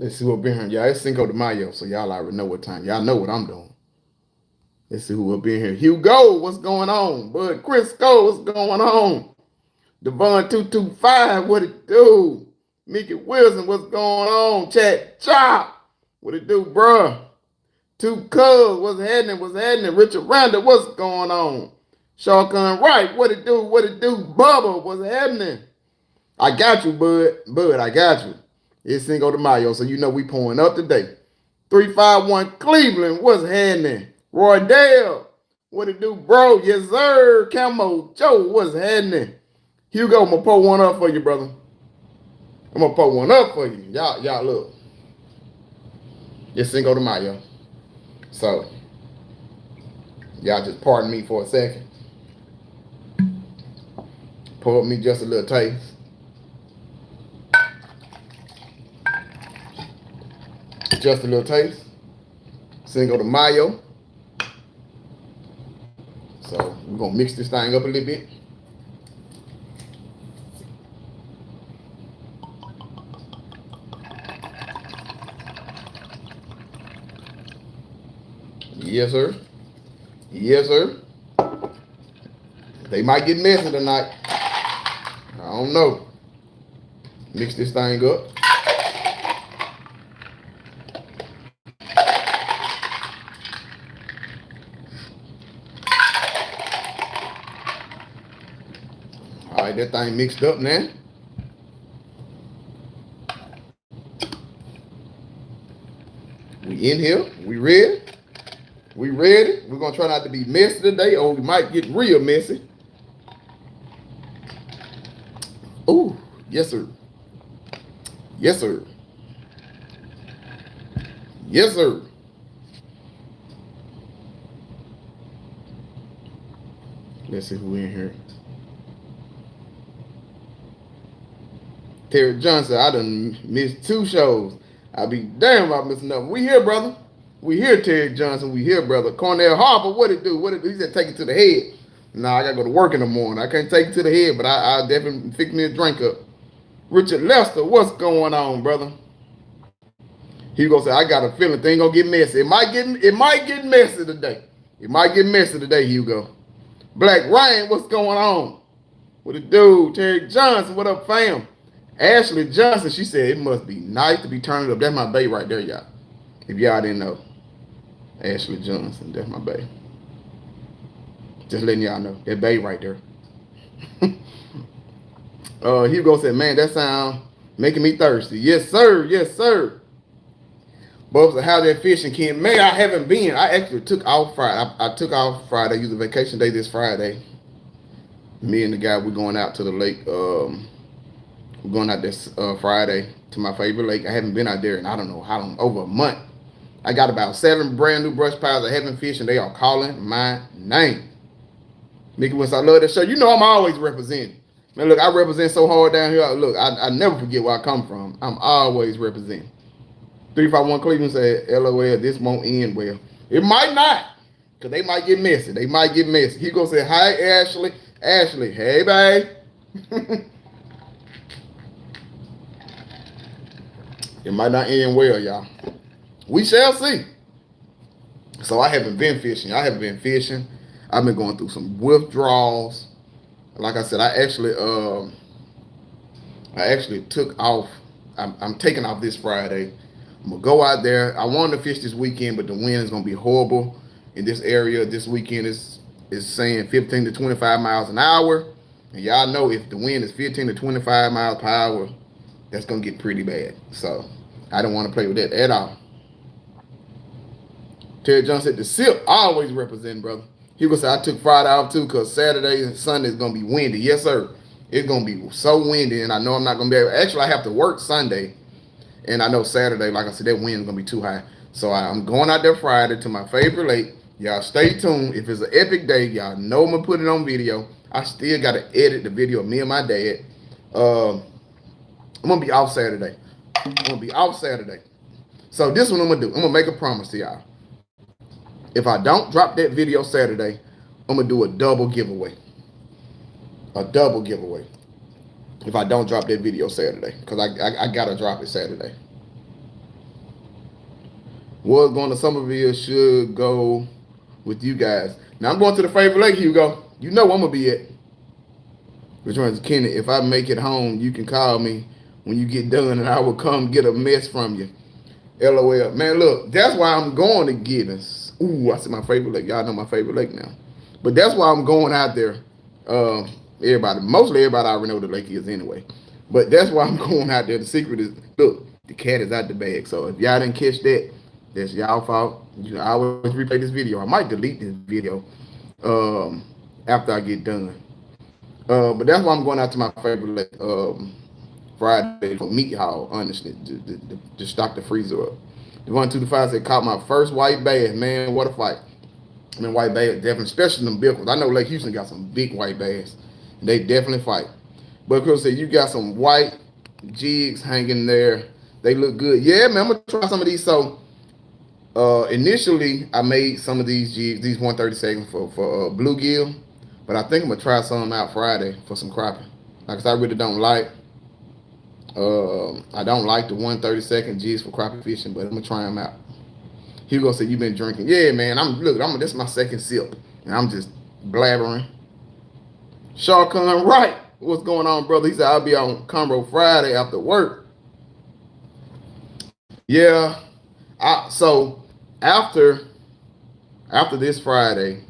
Let's see what been here. Y'all, it's Cinco de Mayo, so y'all already know what time. Y'all know what I'm doing. Let's see who will be here. Hugo, what's going on? Bud Crisco, what's going on? Devon 225, what it do? Mickey Wilson, what's going on? Chat Chop, what it do, bruh? Two Cubs, what's happening? What's happening? Richard Randall, what's going on? Shotgun Right, what it do? What it do? Bubba, what's happening? I got you, Bud. Bud, I got you. It's Cinco de Mayo, so you know we pouring up today. 351 Cleveland, what's happening? Roy Dale, what it do, bro? Yes, sir. Camo Joe, what's happening? Hugo, I'm gonna pour one up for you, brother. I'm gonna pour one up for you. Y'all look. It's Cinco de Mayo. So, y'all just pardon me for a second. Pour up me just a little taste. Just a little taste. Cinco de Mayo. So we're gonna mix this thing up a little bit. Yes, sir. Yes, sir. They might get messy tonight. I don't know. Mix this thing up. All right, that thing mixed up now. We in here. We ready. We ready. We're going to try not to be messy today, or we might get real messy. Oh, yes, sir. Yes, sir. Yes, sir. Let's see who in here. Terry Johnson, I done missed 2 shows. I'll be damn if I miss another. We here, brother. We here, Terry Johnson. We here, brother. Cornell Harper, what it do? What it do? He said take it to the head. Nah, I gotta go to work in the morning. I can't take it to the head, but I'll definitely fix me a drink up. Richard Lester, what's going on, brother? He gonna say, I got a feeling things gonna get messy. It might get messy today. It might get messy today, Hugo. Black Ryan, what's going on? What it do? Terry Johnson, what up, fam? Ashley Johnson, she said it must be nice to be turning up. That's my bae right there, y'all. If y'all didn't know. Ashley Johnson, that's my bae. Just letting y'all know. That bae right there. Hugo said, man, that sound making me thirsty. Yes, sir. Yes, sir. Bubs, how that fishing, Ken? Man, I haven't been. I actually took off Friday. I took off Friday. Used a vacation day this Friday. Me and the guy, we're going out to the lake. We're going out this Friday to my favorite lake. I haven't been out there in I don't know how long, over a month. I got about 7 brand new brush piles I haven't fished, and they are calling my name. Mickey West, I love that show. You know I'm always representing. Man, look, I represent so hard down here. Look, I never forget where I come from. I'm always representing. 351 Cleveland said, LOL, this won't end well. It might not, because they might get messy. They might get messy. He gonna say, hi, Ashley. Ashley, hey, babe. It might not end well, y'all. We shall see. So I haven't been fishing. I've been going through some withdrawals. Like I said, I actually took off. I'm taking off this Friday. I'm gonna go out there. I wanted to fish this weekend, but the wind is gonna be horrible in this area. This weekend is saying 15 to 25 miles an hour. And y'all know if the wind is 15 to 25 miles per hour, that's gonna get pretty bad. So I don't want to play with that at all. Terry Johnson said the SIP always representing, brother. He was say I took Friday off too because Saturday and Sunday is gonna be windy. Yes, sir. It's gonna be so windy, and I know I'm not gonna be able. Actually, I have to work Sunday, and I know Saturday, like I said, that wind is gonna be too high. So I'm going out there Friday to my favorite lake. Y'all stay tuned. If it's an epic day, y'all know I'm gonna put it on video. I still gotta edit the video of me and my dad. I'm gonna be off Saturday. So this one I'm gonna do. I'm gonna make a promise to y'all. If I don't drop that video Saturday, I'm gonna do a double giveaway. If I don't drop that video Saturday, because I gotta drop it Saturday. Was going to Somerville, should go with you guys. Now I'm going to the favorite lake, Hugo. You know I'm gonna be at. Which one's Kenny? If I make it home, you can call me when you get done, and I will come get a mess from you. LOL. Man, look, that's why I'm going to Gibbons. Ooh, I see my favorite lake. Y'all know my favorite lake now. But that's why I'm going out there. Mostly everybody already know what the lake is anyway. But that's why I'm going out there. The secret is, look, the cat is out the bag. So if y'all didn't catch that, that's y'all fault. You know, I always replay this video. I might delete this video after I get done. But that's why I'm going out to my favorite lake Friday for meat haul, honestly, to stock the freezer up. The 125 said, caught my first white bass. Man, what a fight. I mean, white bass, definitely, especially them big ones. I know Lake Houston got some big white bass. And they definitely fight. But Chris said, you got some white jigs hanging there. They look good. Yeah, man, I'm going to try some of these. So, initially, I made some of these jigs, these 130 for bluegill. But I think I'm going to try some out Friday for some crappie. Like I really don't like. I don't like the 132nd jigs for crappie fishing, but I'm going to try them out. Hugo said, you been drinking. Yeah, man, this is my second sip. And I'm just blabbering. Sharkon, right. What's going on, brother? He said, I'll be on Conroe Friday after work. Yeah. So after this Friday,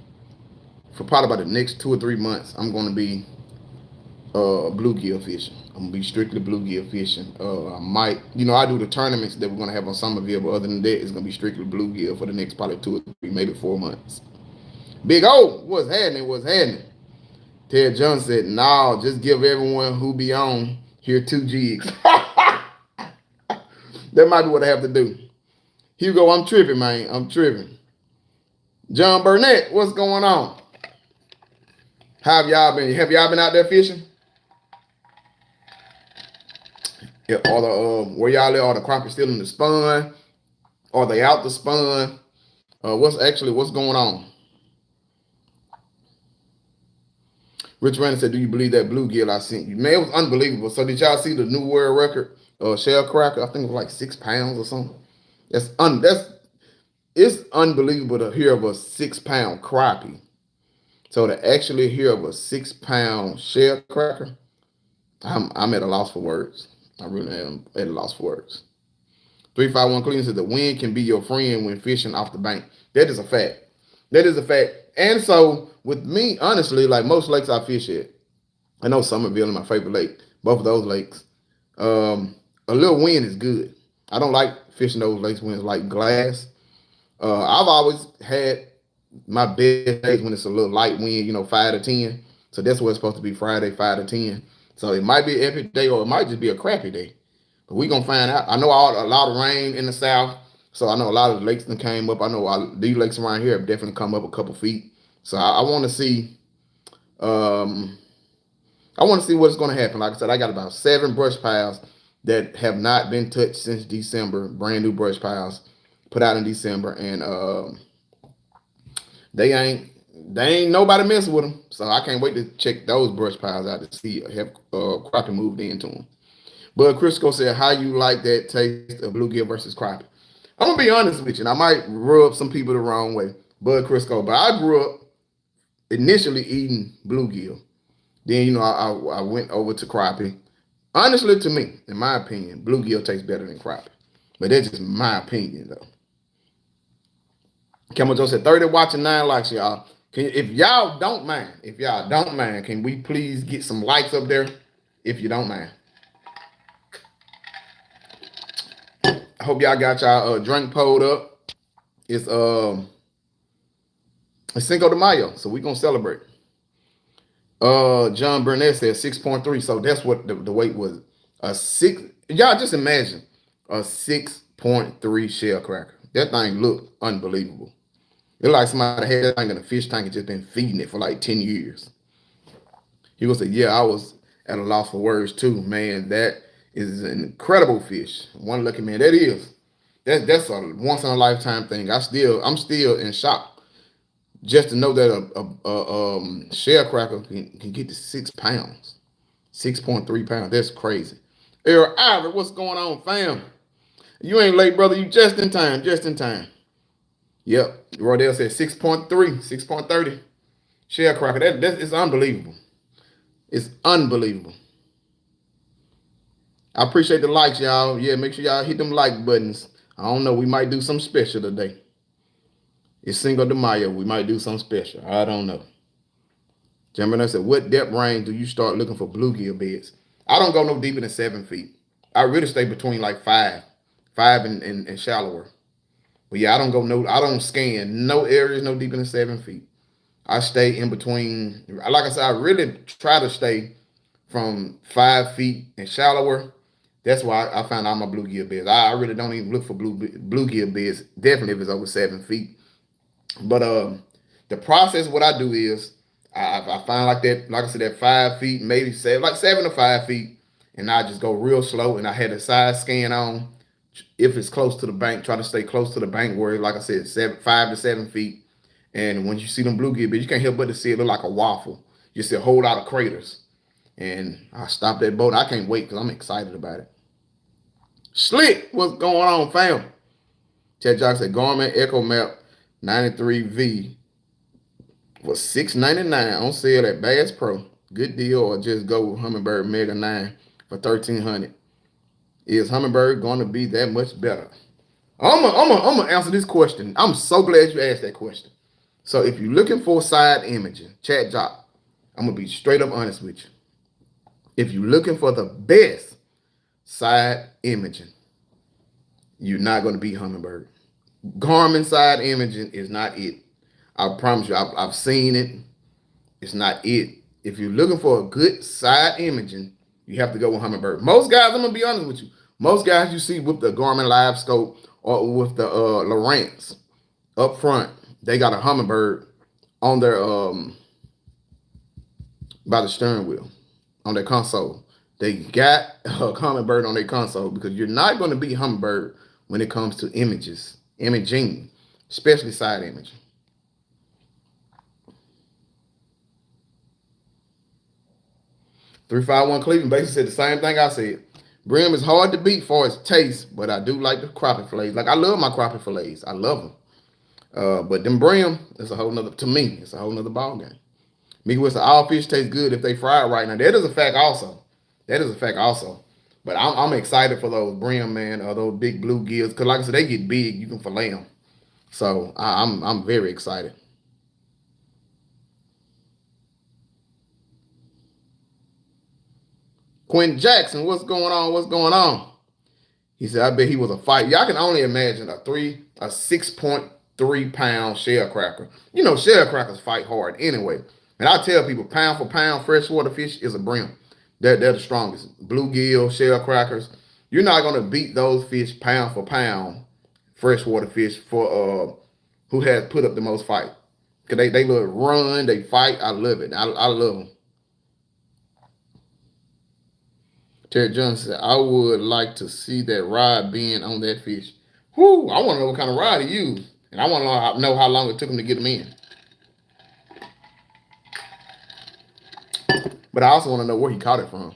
for probably about the next 2 or 3 months, I'm going to be bluegill fishing. I'm going to be strictly bluegill fishing. I might, I do the tournaments that we're going to have on Somerville, but other than that, it's going to be strictly bluegill for the next probably 2 or 3, maybe 4 months. Big O, what's happening? Ted John said, no, just give everyone who be on here 2 jigs. That might be what I have to do. Hugo, I'm tripping, man. I'm tripping. John Burnett, what's going on? How have y'all been? Have y'all been out there fishing? Yeah, where y'all at? Are the crappie still in the spun? Are they out the spun? What's going on? Rich Randy said, do you believe that bluegill I sent you? Man, it was unbelievable. So did y'all see the new world record? Shell cracker, I think it was like 6 pounds or something. It's unbelievable to hear of a 6 pound crappie. So to actually hear of a 6 pound shell cracker, I'm at a loss for words. I really am at a loss for words. 351 Cleveland said the wind can be your friend when fishing off the bank. That is a fact. And so with me, honestly, like most lakes I fish at, I know Somerville is my favorite lake. Both of those lakes. A little wind is good. I don't like fishing those lakes when it's like glass. I've always had my best days when it's a little light wind, 5 to 10. So that's what it's supposed to be, Friday, 5 to 10. So it might be an epic day or it might just be a crappy day. But we're going to find out. I know a lot of rain in the south. So I know a lot of the lakes that came up. I know these lakes around here have definitely come up a couple feet. So I want to see what's going to happen. Like I said, I got about 7 brush piles that have not been touched since December. Brand new brush piles put out in December. And they ain't nobody messing with them. So I can't wait to check those brush piles out to see have crappie moved into them. Bud Crisco said, how you like that taste of bluegill versus crappie? I'm going to be honest with you, and I might rub some people the wrong way. Bud Crisco, but I grew up initially eating bluegill. Then, I went over to crappie. Honestly, to me, in my opinion, bluegill tastes better than crappie. But that's just my opinion, though. Camel Joe said 30 watching, 9 likes, y'all. If y'all don't mind, can we please get some likes up there? If you don't mind. I hope y'all got y'all drink pulled up. It's Cinco de Mayo, so we're gonna celebrate. John Burnett said 6.3, so that's what the weight was. A 6. Y'all just imagine a 6.3 shell cracker. That thing looked unbelievable. It like somebody had that thing in a fish tank and just been feeding it for like 10 years. He was say, yeah, I was at a loss for words too, man. That is an incredible fish. One lucky man. That's a once in a lifetime thing. I'm still in shock just to know that a shell cracker can get to 6 pounds, 6.3 pounds. That's crazy. Errol Ivory, what's going on, fam? You ain't late, brother. You just in time. Just in time. Yep. Rodell said 6.3, 6.30. Sharecracker. That is unbelievable. It's unbelievable. I appreciate the likes, y'all. Yeah, make sure y'all hit them like buttons. I don't know. We might do something special today. It's Cinco de Mayo. We might do something special. I don't know. Gemini said, what depth range do you start looking for bluegill beds? I don't go no deeper than 7 feet. I really stay between like five and shallower. But yeah, I don't scan no areas no deeper than 7 feet. I stay in between. Like I said, I really try to stay from 5 feet and shallower. That's why I found out my bluegill beds. I really don't even look for bluegill beds. Definitely if it's over 7 feet. But the process, what I do is I find like that, like I said, that 5 feet, maybe like 7 to 5 feet, and I just go real slow. And I had a side scan on. If it's close to the bank, try to stay close to the bank where, like I said, 5 to 7 feet. And when you see them bluegill beds, you can't help but to see it look like a waffle. You see a whole lot of craters. And I stopped that boat. I can't wait because I'm excited about it. Slick, what's going on, fam? Chad Jock said Garmin Echo Map 93V was $699 on sale at Bass Pro. Good deal, or just go with Humminbird Mega 9 for $1,300. Is Humminbird going to be that much better? I'm gonna answer this question. I'm so glad you asked that question. So if you're looking for side imaging, Chat Jock, I'm gonna be straight up honest with you. If you're looking for the best side imaging, you're not gonna beat Humminbird. Garmin side imaging is not it. I promise you, I've seen it. It's not it. If you're looking for a good side imaging, you have to go with Humminbird. Most guys, I'm gonna be honest with you. Most guys you see with the Garmin Live Scope or with the Lowrance up front, they got a Humminbird on their by the steering wheel on their console. They got a Humminbird on their console because you're not going to beat Humminbird when it comes to imaging, especially side imaging. 351 Cleveland basically said the same thing I said. Brim is hard to beat for its taste, but I do like the crappie fillets. Like I love my crappie fillets. I love them. But them brim is a whole nother, to me, it's a whole nother ball game. Me with all fish taste good if they fry it right. Now that is a fact also. That is a fact also. But I'm excited for those brim, man, or those big bluegills. Because like I said, they get big. You can fillet them. So I'm very excited. Quentin Jackson, what's going on? What's going on? He said, I bet he was a fight. Y'all can only imagine a 6.3 pound shell cracker. You know, shell crackers fight hard anyway. And I tell people, pound for pound, freshwater fish is a brim. They're the strongest. Bluegill, shell crackers. You're not gonna beat those fish pound for pound, freshwater fish for who has put up the most fight. Cause they love run, they fight. I love it. I love them. Terry Johnson said, I would like to see that rod being on that fish. Whoo, I want to know what kind of rod he used. And I want to know how long it took him to get him in. But I also want to know where he caught it from.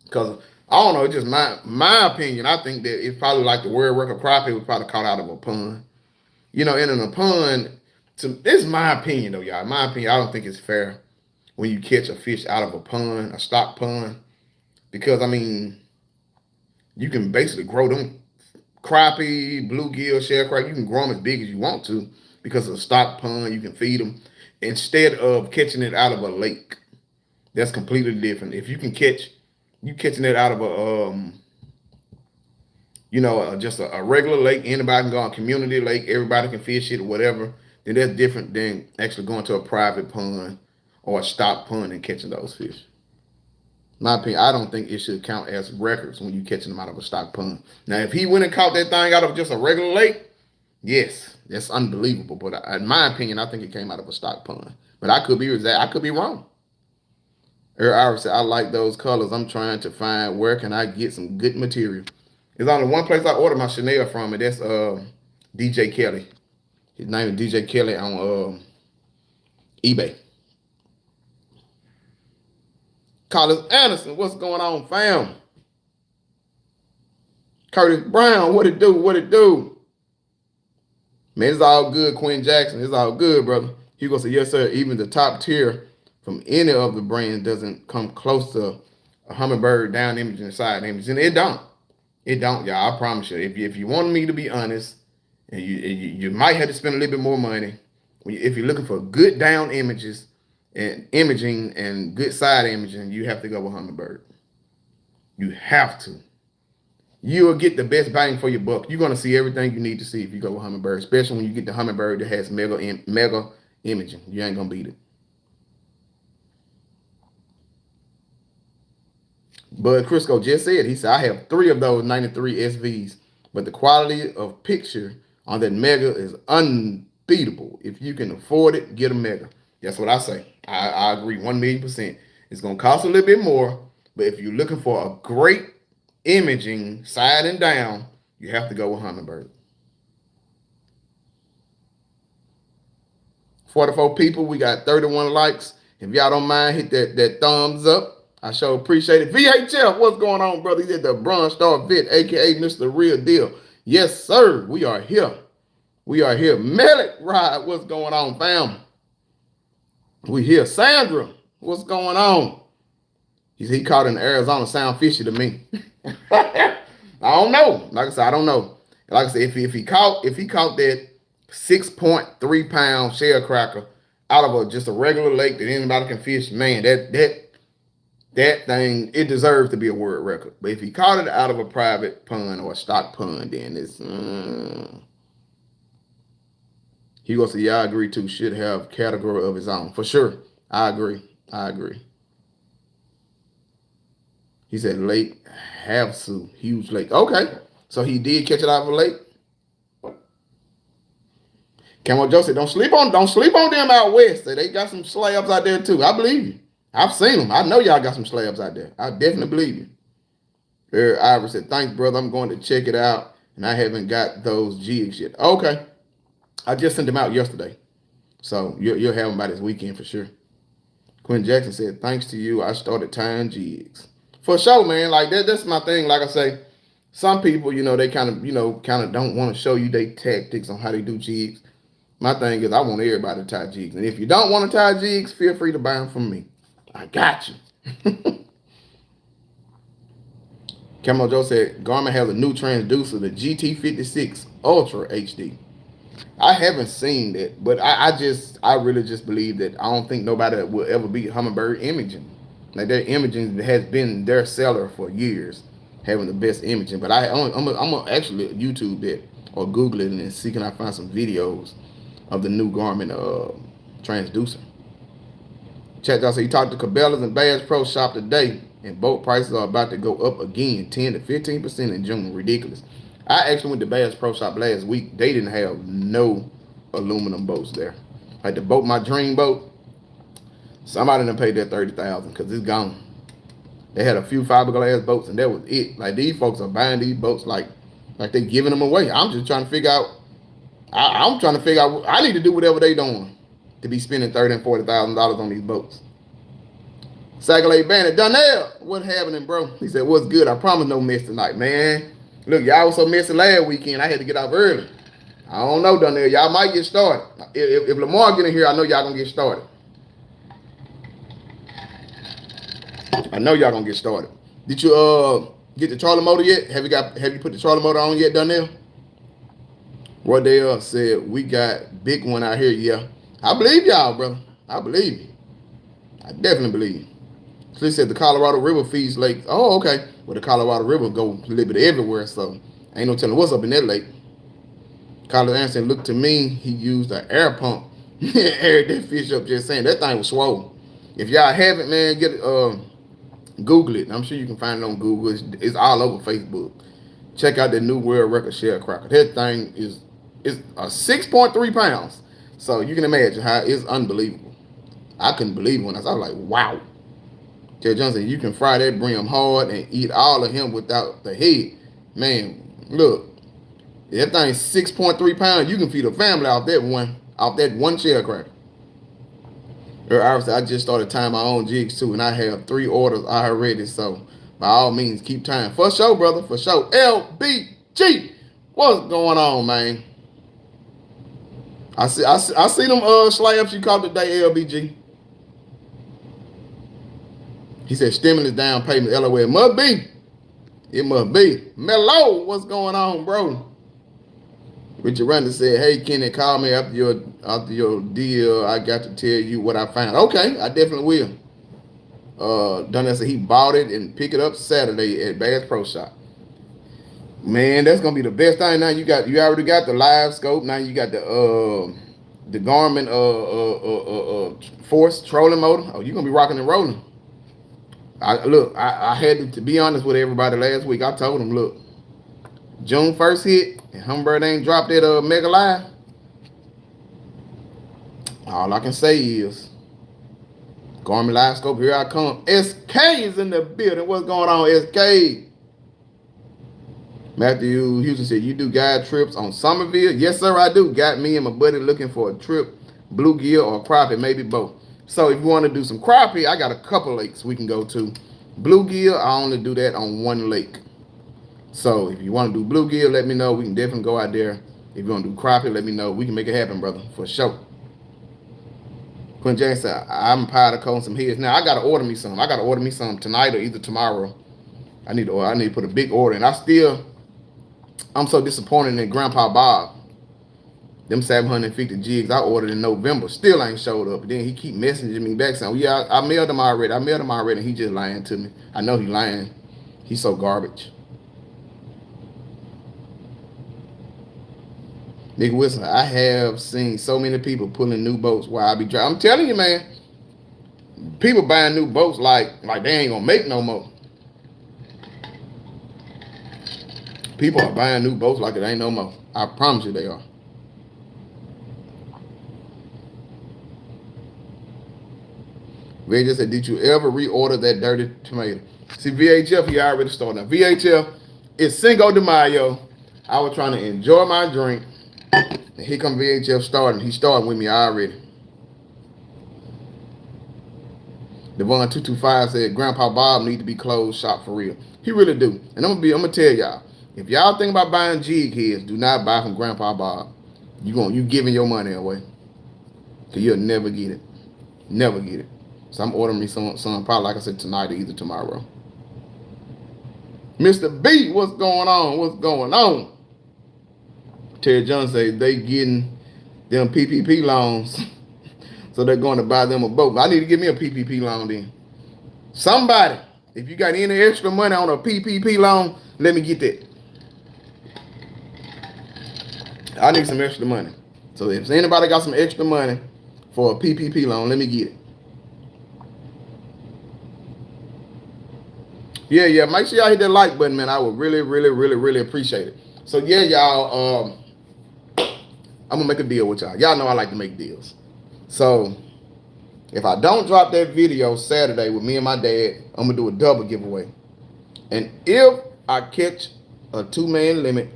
Because, I don't know, it's just my opinion. I think that it's probably like the world record crappie was probably caught out of a pond. You know, and in a pond, this is my opinion though, y'all. In my opinion, I don't think it's fair when you catch a fish out of a pond, a stock pond. Because, I mean, you can basically grow them crappie, bluegill, shell crack. You can grow them as big as you want to because of the stock pond. You can feed them instead of catching it out of a lake. That's completely different. If you can catching it out of a, just a regular lake. Anybody can go on a community lake. Everybody can fish it or whatever. Then that's different than actually going to a private pond or a stock pond and catching those fish. My opinion, I don't think it should count as records when you catching them out of a stock pond. Now, if he went and caught that thing out of just a regular lake, yes, that's unbelievable. But in my opinion, I think it came out of a stock pond. But I could be wrong. I said, I like those colors. I'm trying to find where can I get some good material. There's only one place I order my Chanel from, and that's DJ Kelly. His name is DJ Kelly on eBay. Carlos Anderson, what's going on, fam? Curtis Brown, what it do? What it do? Man, it's all good, Quinn Jackson. It's all good, brother. Hugo said, yes, sir. Even the top tier from any of the brands doesn't come close to a Humminbird down image and side image. And it don't. It don't, y'all. I promise you. If you want me to be honest, and you might have to spend a little bit more money, if you're looking for good down images and imaging and good side imaging, you have to go with Humminbird. You have to. You will get the best bang for your buck. You're going to see everything you need to see if you go with Humminbird, especially when you get the Humminbird that has mega imaging. You ain't going to beat it. But Crisco just said, he said, I have 3 of those 93 SVs, but the quality of picture on that mega is unbeatable. If you can afford it, get a mega. That's what I say. I agree 1,000,000%. It's going to cost a little bit more, but if you're looking for a great imaging side and down, you have to go with Humminbird. 44 people, we got 31 likes. If y'all don't mind, hit that thumbs up. I sure appreciate it. VHF, what's going on, brother? He's at the Bronze Star Vet, aka Mr. Real Deal. Yes, sir. We are here. We are here. Melick Ride, what's going on, fam? We here. Sandra, what's going on? He caught in Arizona, sound fishy to me. I don't know. Like I said, I don't know. Like I said, if he caught that 6.3 pound shell cracker out of just a regular lake that anybody can fish, man, that thing, it deserves to be a world record. But if he caught it out of a private pond or a stock pond, then it's he goes to, yeah, I agree too, should have category of his own. For sure. I agree. He said Lake Havasu, huge lake. Okay. So he did catch it out of a lake. Camo Joe said, don't sleep on them out west. They got some slabs out there too. I believe you. I've seen them. I know y'all got some slabs out there. I definitely believe you. Eric Ivor said, thanks, brother. I'm going to check it out. And I haven't got those jigs yet. Okay. I just sent them out yesterday. So you'll have them by this weekend for sure. Quinn Jackson said, thanks to you, I started tying jigs. For sure, man. Like that's my thing. Like I say, some people, they kind of don't want to show you their tactics on how they do jigs. My thing is I want everybody to tie jigs. And if you don't want to tie jigs, feel free to buy them from me. I got you. Camo Joe said, Garmin has a new transducer, the GT56 Ultra HD. I haven't seen that, but I really just believe that I don't think nobody will ever beat Humminbird imaging. Like their imaging has been their seller for years, having the best imaging. But I'm gonna actually YouTube it or Google it and then see can I find some videos of the new Garmin transducer. Chat y'all say he talked to Cabela's and Bass Pro Shop today, and boat prices are about to go up again, 10 to 15% in June. Ridiculous. I actually went to Bass Pro Shop last week. They didn't have no aluminum boats there. Like the boat, my dream boat, somebody done paid that $30,000 because it's gone. They had a few fiberglass boats and that was it. Like these folks are buying these boats like they giving them away. I'm just trying to figure out. I'm trying to figure out. I need to do whatever they doing to be spending $30,000 and $40,000 on these boats. Sagalay Banter, Donnell, what happening, bro? He said, what's good? I promise no mess tonight, man. Look, y'all was so messy last weekend. I had to get off early. I don't know, Donnell. Y'all might get started. If Lamar get in here, I know y'all gonna get started. I know y'all gonna get started. Did you get the Charlie motor yet? Have you put the Charlie motor on yet, Donnell? Rodale said, we got big one out here, yeah. I believe y'all, brother. I believe you. I definitely believe you. So he said the Colorado River feeds lakes. Oh, okay. Well, the Colorado River go a little bit everywhere, so ain't no telling what's up in that lake. Carlos Anderson looked to me, he used an air pump. Aired that fish up, just saying. That thing was swollen. If y'all haven't, man, get Google it. I'm sure you can find it on Google. It's all over Facebook. Check out the new world record shell cracker. That thing is a 6.3 pounds. So you can imagine how it's unbelievable. I couldn't believe it when I was like, wow. Ted Johnson, you can fry that brim hard and eat all of him without the head. Man, look, that thing's 6.3 pounds. You can feed a family off that one shell cracker. Obviously, I just started tying my own jigs too, and I have 3 orders already. So By all means, keep time. For sure, brother. For sure. LBG. What's going on, man? I see them slabs you caught today, LBG. He said stimulus down payment. LOL. It must be. It must be. Mello, what's going on, bro? Richard Randall said, hey, Kenny, call me after your deal. I got to tell you what I found. Okay, I definitely will. Dunn said he bought it and pick it up Saturday at Bass Pro Shop. Man, that's gonna be the best thing. Now you already got the live scope. Now you got the Garmin Force trolling motor. Oh, you're gonna be rocking and rolling. I had to be honest with everybody last week. I told them, look, June 1st hit and Humbird ain't dropped that Mega Live. All I can say is Garmin Live Scope, here I come. SK is in the building. What's going on, SK? Matthew Houston said, you do guide trips on Somerville? Yes, sir, I do. Got me and my buddy looking for a trip, Bluegill or Crappie, maybe both. So if you want to do some Crappie, I got a couple lakes we can go to. Bluegill, I only do that on one lake. So if you want to do Bluegill, let me know. We can definitely go out there. If you want to do Crappie, let me know. We can make it happen, brother, for sure. Quinn James said, I'm tired of calling some heads. Now, I got to order me some. I got to order me some tonight or either tomorrow. I need to put a big order in. I'm so disappointed in Grandpa Bob. Them 750 jigs I ordered in November still ain't showed up. Then he keep messaging me back saying, yeah, I mailed them already. And he just lying to me. I know he lying. He's so garbage. Nick Wilson, I have seen so many people pulling new boats while I be driving. I'm telling you, man, people buying new boats like they ain't gonna make no more. People are buying new boats like it ain't no more. I promise you they are. VHF said, did you ever reorder that dirty tomato? See, VHF, he already started. Now, VHF, it's Cinco de Mayo. I was trying to enjoy my drink. And here come VHF starting. He starting with me already. Devon 225 said, Grandpa Bob need to be closed shop for real. He really do. And I'm gonna tell y'all, if y'all think about buying jig heads, do not buy from Grandpa Bob. You giving your money away. Cause you'll never get it. Never get it. So I'm ordering me some probably, like I said, tonight or either tomorrow. Mr. B, what's going on? What's going on? Terry Jones say they getting them PPP loans. So they're going to buy them a boat. I need to give me a PPP loan then. Somebody, if you got any extra money on a PPP loan, let me get that. I need some extra money. So if anybody got some extra money for a PPP loan, let me get it. Yeah, make sure y'all hit that like button, man. I would really appreciate it. So yeah, y'all, I'm gonna make a deal with y'all. Y'all know I like to make deals. So if I don't drop that video Saturday with me and my dad, I'm gonna do a double giveaway. And if I catch a 2-man limit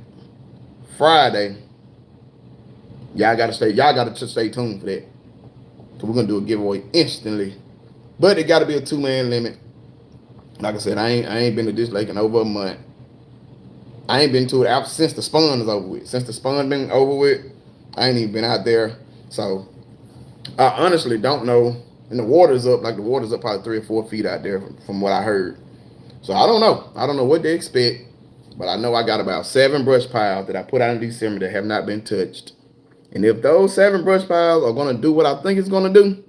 Friday, y'all gotta stay tuned for that. So we're gonna do a giveaway instantly. But it gotta be a 2-man limit. Like I said, I ain't been to this lake in over a month. I ain't been to it since the spawn is over with. Since the spawn been over with, I ain't even been out there. So I honestly don't know. And the water's up probably 3 or 4 feet out there from what I heard. So I don't know. I don't know what they expect. But I know I got about 7 brush piles that I put out in December that have not been touched. And if those 7 brush piles are going to do what I think it's going to do,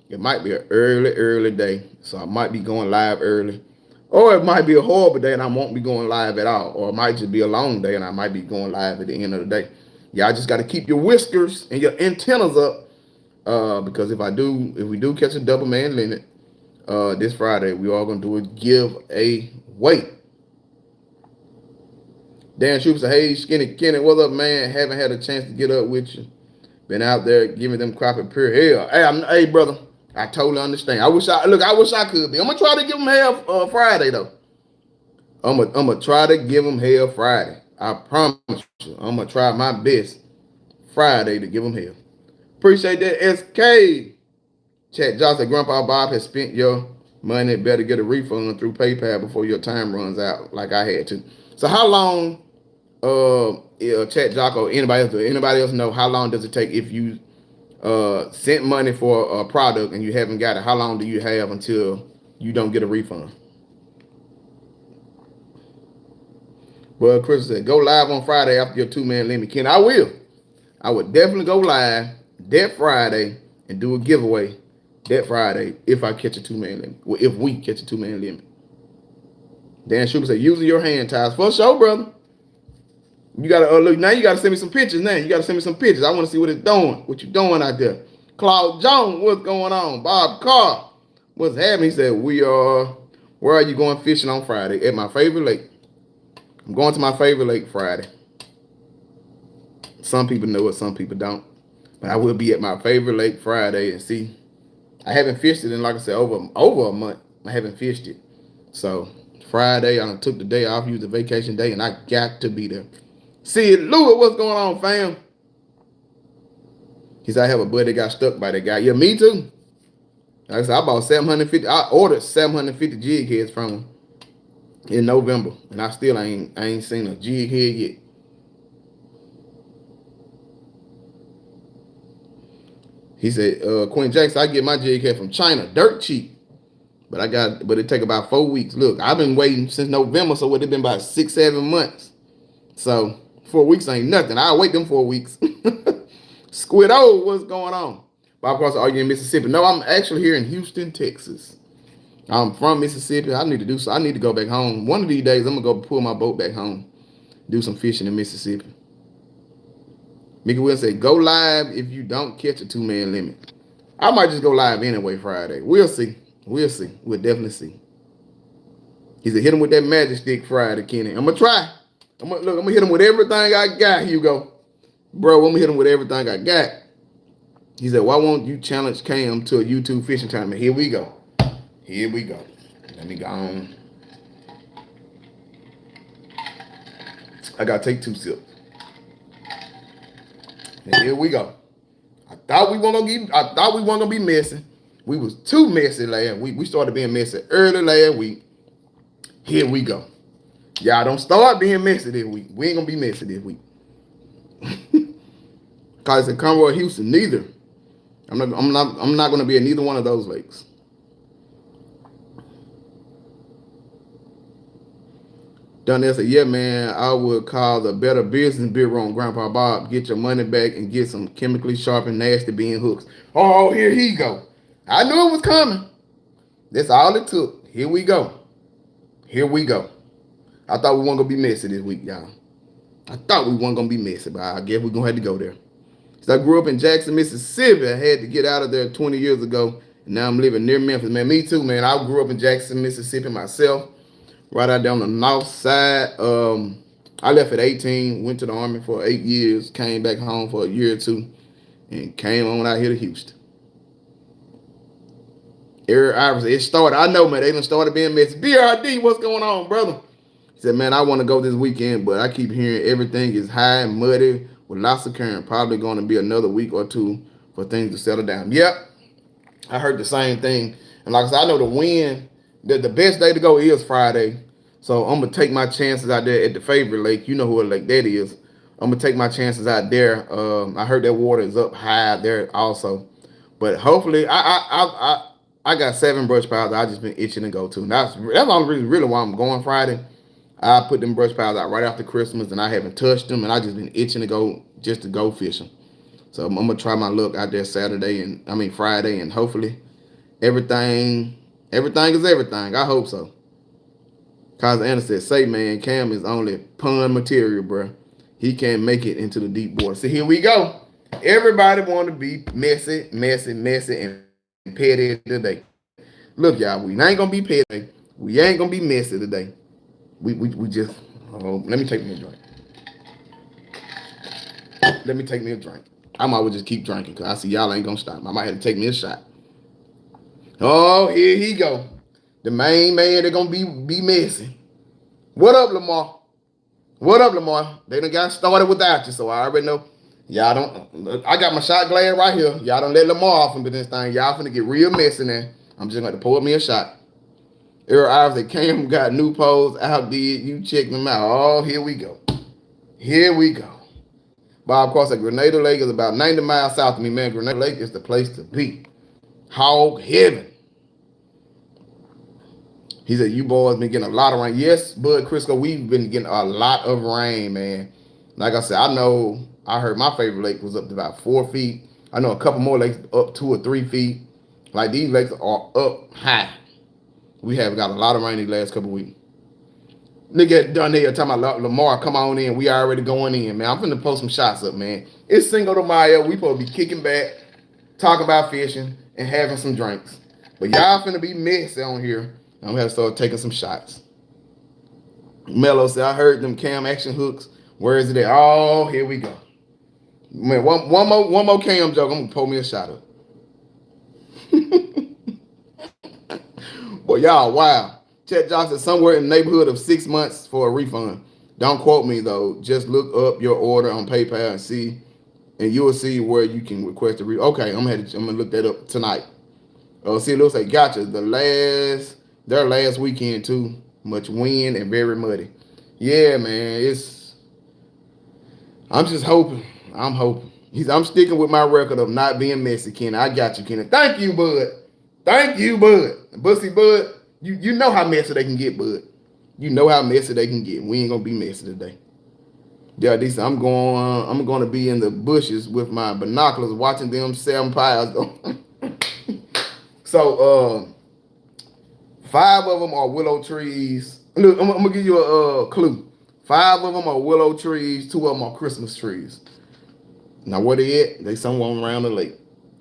it might be an early day. So I might be going live early. Or it might be a horrible day and I won't be going live at all. Or it might just be a long day and I might be going live at the end of the day. Y'all just got to keep your whiskers and your antennas up. Because if we do catch a double man limit this Friday, we are going to do a giveaway. Dan Shoops said, hey, Skinny Kenny, what's up, man? Haven't had a chance to get up with you. Been out there giving them crappie pure hell. Hey, brother. I totally understand. I wish I could be. I'm gonna try to give them hell Friday though. I'm gonna try to give them hell Friday. I promise you. I'm gonna try my best Friday to give them hell. Appreciate that, SK. Chat Josh said Grandpa Bob has spent your money, better get a refund through PayPal before your time runs out, like I had to. So how long, Chat Jocko, anybody else know how long does it take if you sent money for a product and you haven't got it? How long do you have until you don't get a refund? Well, Chris said, go live on Friday after your 2-man limit. Ken, I will. I would definitely go live that Friday and do a giveaway that Friday if I catch a 2-man limit. Well, if we catch a 2-man limit. Dan Schuber said, using your hand ties. For sure, brother. You gotta look now. You gotta send me some pictures now. You gotta send me some pictures. I want to see what it's doing. What you doing out there? Claude Jones, what's going on? Bob Carr, what's happening? He said, we are. Where are you going fishing on Friday? At my favorite lake. I'm going to my favorite lake Friday. Some people know it, some people don't. But I will be at my favorite lake Friday and see. I haven't fished it in, like I said, over a month. I haven't fished it. So Friday, I took the day off, used the vacation day, and I got to be there. See it, Louis, what's going on, fam? He said, I have a buddy that got stuck by that guy. Yeah, me too. Like I said, I bought 750. I ordered 750 jig heads from him in November, and I still ain't seen a jig head yet. He said, Quinn Jackson, I get my jig head from China, dirt cheap. But it take about 4 weeks. Look, I've been waiting since November, so it been about 6-7 months. So 4 weeks ain't nothing. I'll wait them 4 weeks. Squiddo, what's going on? Bob Cross, are you in Mississippi? No, I'm actually here in Houston, Texas. I'm from Mississippi. I need to go back home. One of these days, I'm gonna go pull my boat back home, do some fishing in Mississippi. Mickey Will said, go live if you don't catch a 2-man limit. I might just go live anyway Friday. We'll see. We'll definitely see. He said, hit him with that magic stick Friday, Kenny. I'm gonna try. I'm gonna hit him with everything I got, Hugo. Bro, I'm gonna hit him with everything I got. He said, why won't you challenge Cam to a YouTube fishing tournament? Here we go. Let me go on. I gotta take 2 sips. And here we go. I thought we weren't gonna be messy. We was too messy last week. We started being messy early last week. Here we go. Y'all don't start being messy this week. We ain't gonna be messy this week. Cause in Conroe, Houston, neither. I'm not gonna be at neither one of those lakes. Donnell said, yeah, man, I would call the Better Business Bureau on Grandpa Bob. Get your money back and get some chemically sharpened, nasty bean hooks. Oh, here he go. I knew it was coming. That's all it took. Here we go. I thought we weren't going to be messy this week, y'all. I thought we weren't going to be messy, but I guess we're going to have to go there. So I grew up in Jackson, Mississippi. I had to get out of there 20 years ago, and now I'm living near Memphis. Man, me too, man. I grew up in Jackson, Mississippi myself, right out there on the north side. I left at 18, went to the Army for 8 years, came back home for a year or two, and came on out here to Houston. Eric Iverson, it started. I know, man, they done started being messy. BRD, what's going on, brother? He said, man, I want to go this weekend, but I keep hearing everything is high and muddy with lots of current. Probably going to be another week or two for things to settle down. Yep, I heard the same thing. And like I said, I know the wind, the best day to go is Friday. So I'm going to take my chances out there at the favorite lake. You know who a lake that is. I'm going to take my chances out there. I heard that water is up high there also. But hopefully, I got 7 brush piles I just been itching to go to. And that's really why I'm going Friday. I put them brush piles out right after Christmas, and I haven't touched them, and I just been itching to go fishing. So I'm gonna try my luck out there Friday, and hopefully everything is everything. I hope so. Cause Anna said, "Say man, Cam is only pun material, bro. He can't make it into the deep water." So here we go. Everybody want to be messy, and petty today. Look, y'all, we ain't gonna be petty. We ain't gonna be messy today. We just, let me take me a drink. I might well just keep drinking because I see y'all ain't gonna stop. I might have to take me a shot. Oh, here he go. The main man that gonna be messy. What up, Lamar? They done got started without you, so I already know. Y'all don't, I got my shot glass right here. Y'all don't let Lamar off into this thing. Y'all finna get real messy now. I'm just gonna pour me a shot. Errol Iverson, Cam got new poles outdid. You check them out. Oh, here we go. Here we go. Bob Cross at Grenada Lake is about 90 miles south of me, man. Grenada Lake is the place to be. Hog heaven. He said, you boys been getting a lot of rain. Yes, Bud Crisco, we've been getting a lot of rain, man. Like I said, I heard my favorite lake was up to about 4 feet. I know a couple more lakes up 2 or 3 feet. Like these lakes are up high. We have got a lot of rain these last couple weeks. Nigga done here talking about Lamar, come on in. We already going in, man. I'm finna post some shots up, man. It's Cinco de Mayo. We supposed to be kicking back, talking about fishing, and having some drinks. But y'all finna be messy on here. I'm gonna have to start taking some shots. Mello said, I heard them cam action hooks. Where is it at? Oh, here we go. Man, one more cam joke. I'm gonna pull me a shot up. Boy, y'all, wow. Chet Johnson, somewhere in the neighborhood of 6 months for a refund. Don't quote me though. Just look up your order on PayPal and see, and you will see where you can request a refund. Okay, I'm gonna look that up tonight. See, it looks like gotcha. Their last weekend too. Much wind and very muddy. Yeah, man. I'm just hoping. I'm hoping. I'm sticking with my record of not being messy, Kenny. I got you, Kenny. Thank you, Bud. Thank you, Bud. Bussy Bud, you know how messy they can get, Bud. You know how messy they can get. We ain't gonna be messy today. Yeah, this I'm going to be in the bushes with my binoculars watching them 7 piles go. So 5 of them are willow trees. Look, I'm gonna give you a clue. 5 of them are willow trees, 2 of them are Christmas trees. Now where they at? They somewhere around the lake.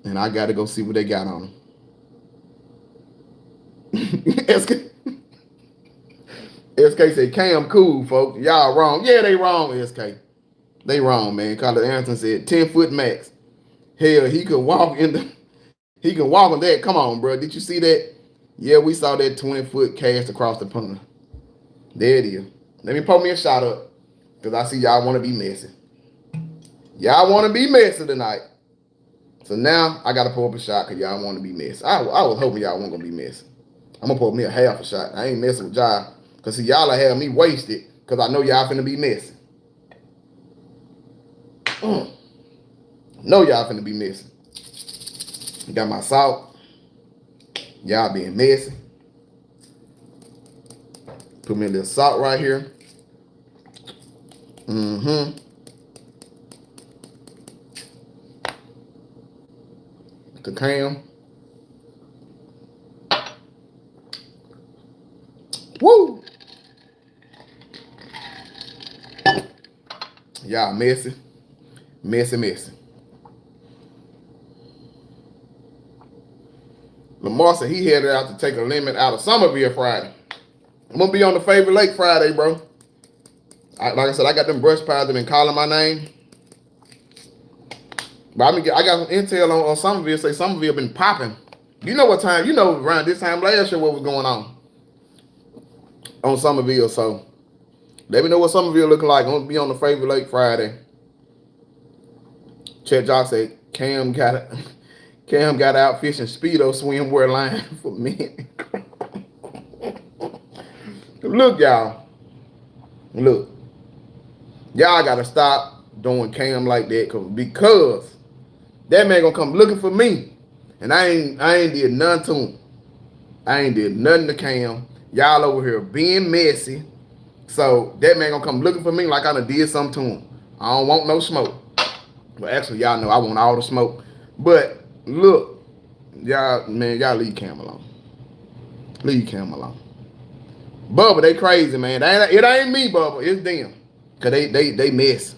And I gotta go see what they got on them. SK said, Cam cool, folks. Y'all wrong. Yeah, they wrong, SK. They wrong, man. Carlos Anderson said 10-foot max. Hell, he could walk on that. Come on, bro. Did you see that? Yeah, we saw that 20-foot cast across the pond. There it is. Let me pull me a shot up. Because I see y'all want to be messy. Y'all want to be messy tonight. So now I got to pull up a shot because y'all want to be messy. I was hoping y'all weren't going to be messy. I'm going to pull me a half a shot. I ain't messing with y'all. Because see, y'all have me wasted because I know y'all finna be messy. Know y'all finna be messy. Got my salt. Y'all being messy. Put me a little salt right here. The cam. Woo! Y'all messy. Messy. Lamar said he headed out to take a limit out of Somerville Friday. I'm going to be on the favorite lake Friday, bro. Like I said, I got them brush pies that been calling my name. But I got some intel on Somerville. Say Somerville been popping. You know what time, around this time last year what was going on Somerville. So let me know what Somerville looking like. I'm going to be on the favorite lake Friday. Chet Jock said Cam got out fishing Speedo swimwear line for men. Look, y'all. Look. Y'all gotta stop doing Cam like that because that man gonna come looking for me. And I ain't did nothing to him. I ain't did nothing to Cam. Y'all over here being messy. So that man gonna come looking for me like I done did something to him. I don't want no smoke. Well, actually, y'all know I want all the smoke. But look, y'all leave Cam alone. Leave Cam alone. Bubba, they crazy, man. It ain't me, Bubba. It's them. Cause they mess.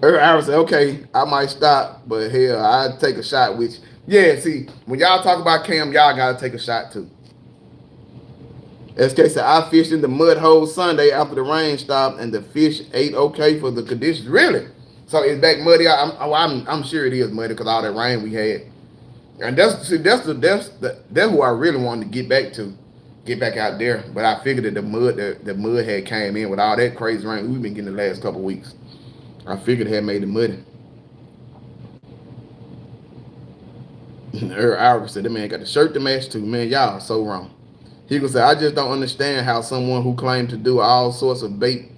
I would say, okay, I might stop, but hell, I'd take a shot with you. Yeah, see, when y'all talk about Cam, y'all gotta take a shot too. SK said, I fished in the mud hole Sunday after the rain stopped and the fish ate okay for the conditions. Really? So it's back muddy? I'm sure it is muddy because all that rain we had. And that's who I really wanted to get back to. Get back out there. But I figured that the mud had came in with all that crazy rain we've been getting the last couple of weeks. I figured it had made it muddy. Albert said, that man got the shirt to match too. Man, y'all so wrong. He gonna say, I just don't understand how someone who claimed to do all sorts of bait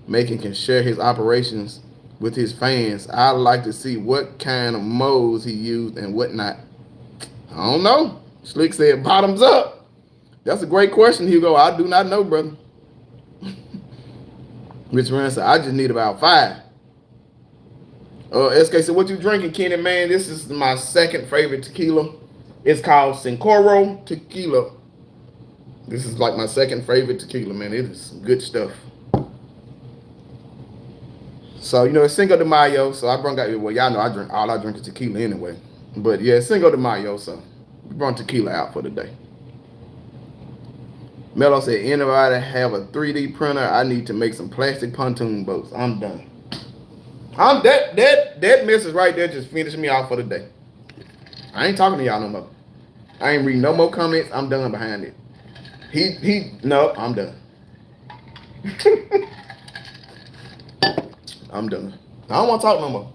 making can share his operations with his fans. I'd like to see what kind of modes he used and whatnot. I don't know. Slick said, bottoms up. That's a great question, Hugo. I do not know, brother. Rich Run said, I just need about 5. SK said, what you drinking, Kenny? Man, this is my second favorite tequila. It's called Cinco tequila. This is like my second favorite tequila, man. It is some good stuff. So, you know, it's Cinco de Mayo. So I brought out, well, y'all know I drink is tequila anyway. But yeah, it's Cinco de Mayo. So we brought tequila out for the day. Mello said, anybody have a 3D printer? I need to make some plastic pontoon boats. I'm done. That message right there just finished me off for the day. I ain't talking to y'all no more. I ain't reading no more comments. I'm done behind it. No, I'm done. I'm done. I don't want to talk no more.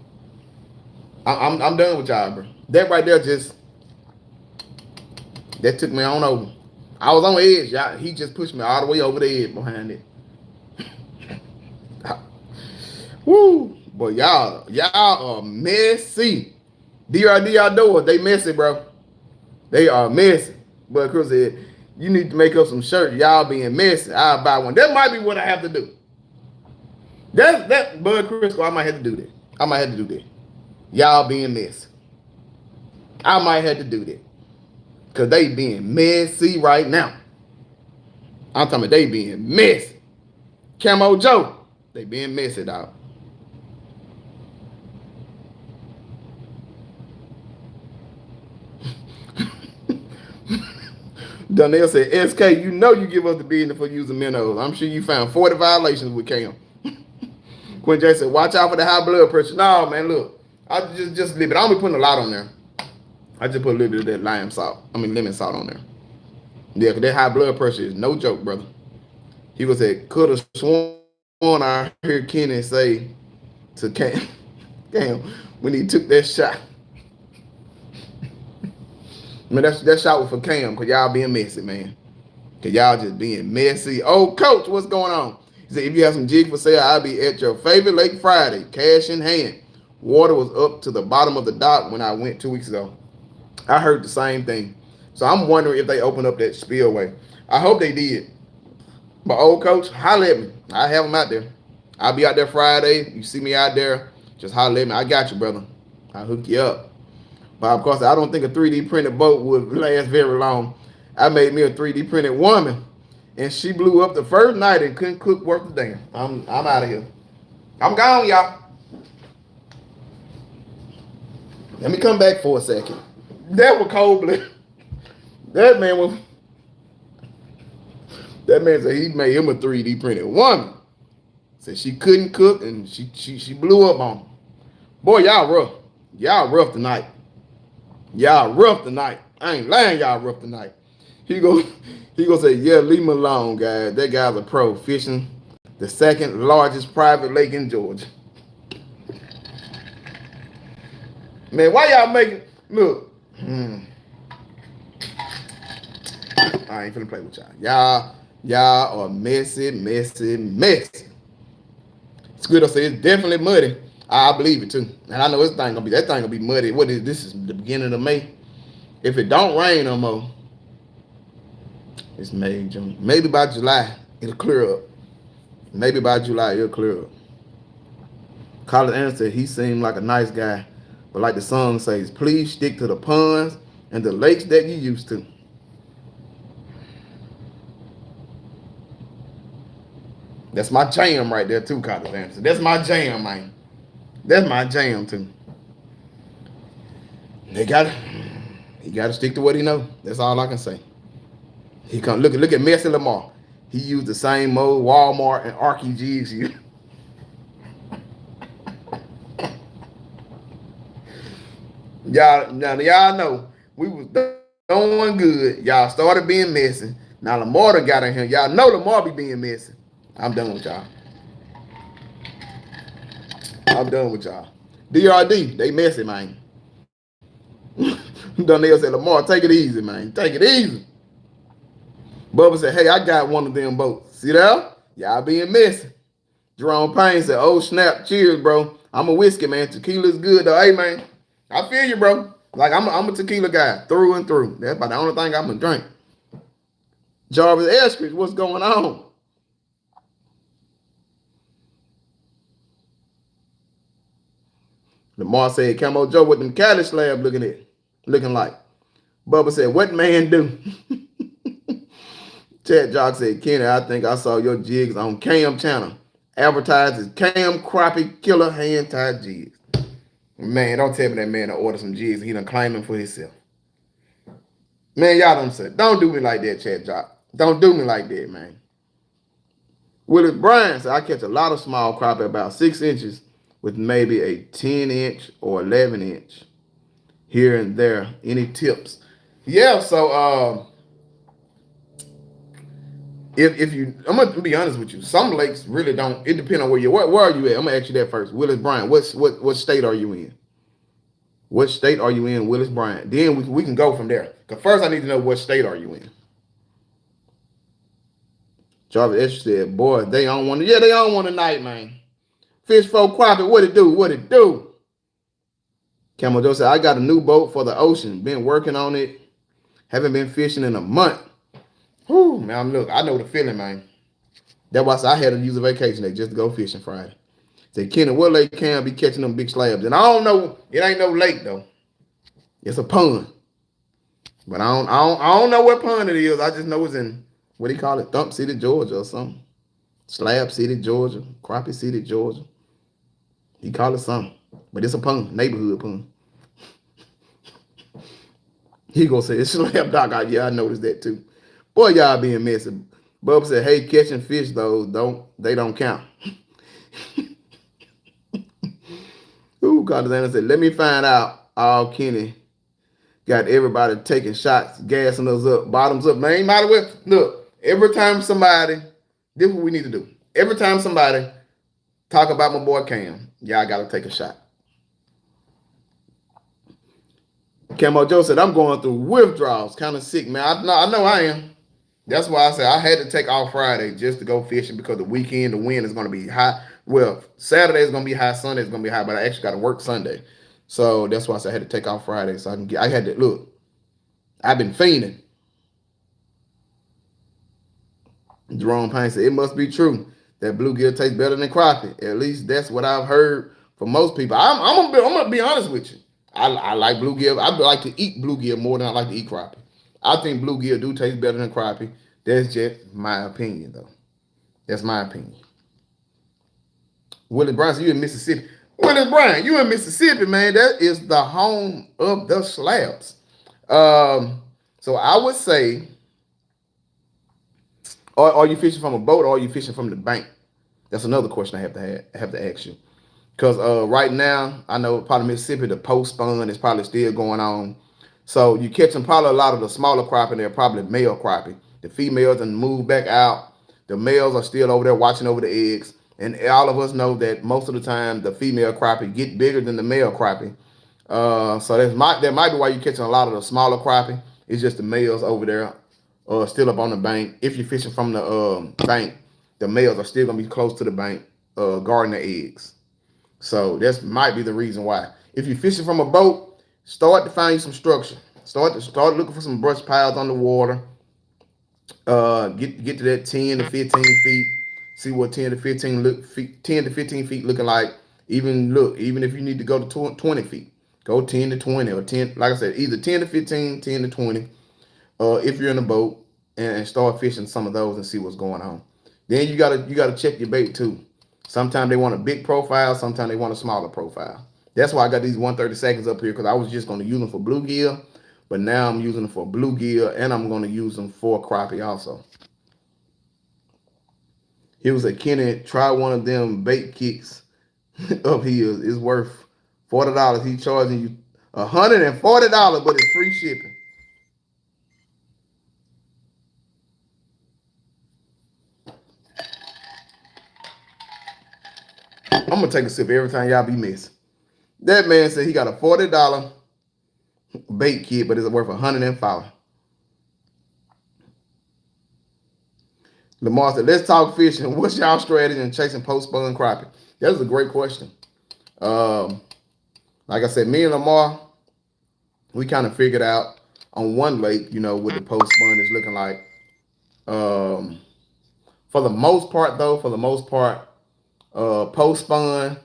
I'm done with y'all, bro. That right there that took me on over. I was on the edge, y'all. He just pushed me all the way over the edge behind it. Woo! But y'all are messy. DRD outdoors, they messy, bro. They are messy. But Chris said, you need to make up some shirts. Y'all being messy. I'll buy one. That might be what I have to do. That Bud Crisco, I might have to do that. I might have to do that. Y'all being messy. I might have to do that. Because they being messy right now. I'm talking about they being messy. Camo Joe, they being messy, dog. Donnell said, SK, you know you give us the business for using minnows. I'm sure you found 40 violations with Cam. Quinn J said, watch out for the high blood pressure. No, man, look. I just leave it. I don't be putting a lot on there. I just put a little bit of that lemon salt on there. Yeah, because that high blood pressure is no joke, brother. He was at, could have sworn I heard Kenny say to Cam when he took that shot. Man, that shot was for Cam, because y'all being messy, man. Because y'all just being messy. Oh, Coach, what's going on? He said, if you have some jigs for sale, I'll be at your favorite Lake Friday, cash in hand. Water was up to the bottom of the dock when I went 2 weeks ago. I heard the same thing. So I'm wondering if they opened up that spillway. I hope they did. But old Coach, holler at me. I have them out there. I'll be out there Friday. You see me out there, just holler at me. I got you, brother. I'll hook you up. But of course, I don't think a 3D printed boat would last very long. I made me a 3D printed woman, and she blew up the first night and couldn't cook worth a damn. I'm out of here. I'm gone, y'all. Let me come back for a second. That was cold-blooded. That man said he made him a 3D printed woman. Said she couldn't cook and she blew up on him. Boy, y'all rough. Y'all rough tonight. Y'all rough tonight. I ain't lying, y'all rough tonight. He go say, yeah, leave him alone, guys. That guy's a pro fishing the second largest private lake in Georgia. Man, why y'all making, look. I ain't finna play with y'all. Y'all are messy. Squiddo said it's definitely muddy. I believe it too. And I know that thing gonna be muddy. What is this? Is the beginning of May? If it don't rain no more, it's May, June. Maybe by July it'll clear up. Maybe by July it'll clear up. Colin Anderson said he seemed like a nice guy, but like the song says, please stick to the ponds and the lakes that you used to. That's my jam right there too, Colin Anderson. That's my jam, man. That's my jam too. He got to stick to what he know. That's all I can say. He come look at Messi Lamar. He used the same mode Walmart and Arky Jigs use. Y'all know we was doing good. Y'all started being messy. Now Lamar done got in here. Y'all know Lamar be being messy. I'm done with y'all. DRD, they messy, man. Donnell said, Lamar, take it easy, man. Take it easy. Bubba said, hey, I got one of them boats. See that? Y'all being messy. Jerome Payne said, oh, snap. Cheers, bro. I'm a whiskey, man. Tequila's good, though. Hey, man, I feel you, bro. Like, I'm a tequila guy through and through. That's about the only thing I'm going to drink. Jarvis Eskridge, what's going on? Lamar said, Camo Joe, what them Cali slab looking like. Bubba said, what man do? Chad Jock said, Kenny, I think I saw your jigs on Cam channel. Advertised as Cam Crappie Killer Hand Tied Jigs. Man, don't tell me that man to order some jigs. He done claim them for himself. Man, y'all done said, don't do me like that, Chad Jock. Don't do me like that, man. Willis Bryan said, I catch a lot of small crappie about 6 inches with maybe a 10-inch or 11-inch here and there. Any tips? Yeah, so if you, I'm gonna be honest with you. Some lakes really don't. It depends on where you're. Where are you at? I'm gonna ask you that first. Willis Bryan, what state are you in? What state are you in, Willis Bryan? Then we can go from there. Cause first I need to know what state are you in. Jarvis Escher said, boy, they on one. Yeah, they on one tonight, man. Fish folk crappie, what it do? What it do? Camel Joe said, I got a new boat for the ocean. Been working on it. Haven't been fishing in a month. Whew, man, look, I know the feeling, man. That's why I said I had to use a vacation day just to go fishing Friday. Say, Kenny, what lake can be catching them big slabs? And I don't know, it ain't no lake though. It's a pond. But I don't know what pond it is. I just know it's in, what do you call it? Thump City, Georgia or something. Slab City, Georgia. Crappie City, Georgia. He call it something. But it's a pond, neighborhood pond. He gonna say, it's slab dock. Yeah, I noticed that too. Boy, y'all being messy. Bubba said, hey, catching fish, though, they don't count. Ooh, Cartagena said, let me find out all Kenny got everybody taking shots, gassing us up, bottoms up. Man, might as well. Look, every time somebody, this is what we need to do. Every time somebody talk about my boy Cam, y'all got to take a shot. Camo Joe said, I'm going through withdrawals, kind of sick, man. I know I am. That's why I said I had to take off Friday just to go fishing because the weekend, the wind is going to be high. Well, Saturday is going to be high, Sunday is going to be high, but I actually got to work Sunday. So that's why I said I had to take off Friday so I had to, look, I've been fiending. Jerome Payne said, it must be true that bluegill tastes better than crappie. At least that's what I've heard from most people. I'm going to be honest with you. I like bluegill. I like to eat bluegill more than I like to eat crappie. I think bluegill do taste better than crappie. That's just my opinion, though. That's my opinion. Willie Bryan, you in Mississippi. Willie Bryan, you in Mississippi, man. That is the home of the slabs. So I would say, are you fishing from a boat or are you fishing from the bank? That's another question I have to ask you. Because right now, I know probably Mississippi, the post spawn is probably still going on. So you catching probably a lot of the smaller crappie. They're probably male crappie. The females and move back out. The males are still over there watching over the eggs. And all of us know that most of the time the female crappie get bigger than the male crappie. So that might be why you're catching a lot of the smaller crappie. It's just the males over there still up on the bank. If you're fishing from the bank, the males are still gonna be close to the bank, guarding the eggs. So that might be the reason why. If you're fishing from a boat, start to find some structure. Start looking for some brush piles on the water. Get to that 10 to 15 feet. See what 10 to 15 feet looking like. Even if you need to go to 20 feet, go 10 to 20 or 10. Like I said, either 10 to 15, 10 to 20. If you're in a boat and start fishing some of those and see what's going on. Then you gotta check your bait too. Sometimes they want a big profile. Sometimes they want a smaller profile. That's why I got these 132nds up here because I was just going to use them for bluegill, but now I'm using them for bluegill and I'm going to use them for crappie also. He was a Kenny, try one of them bait kicks up here. It's worth $40. He charging you $140, but it's free shipping. I'm going to take a sip every time y'all be missing. That man said he got a $40 bait kit, but it's worth 105. Lamar said, let's talk fishing. What's y'all strategy in chasing post-spawn crappie? That's a great question. Um, like I said, me and Lamar, we kind of figured out on one lake, what the post-spawn is looking like. Um, for the most part, post-spawn,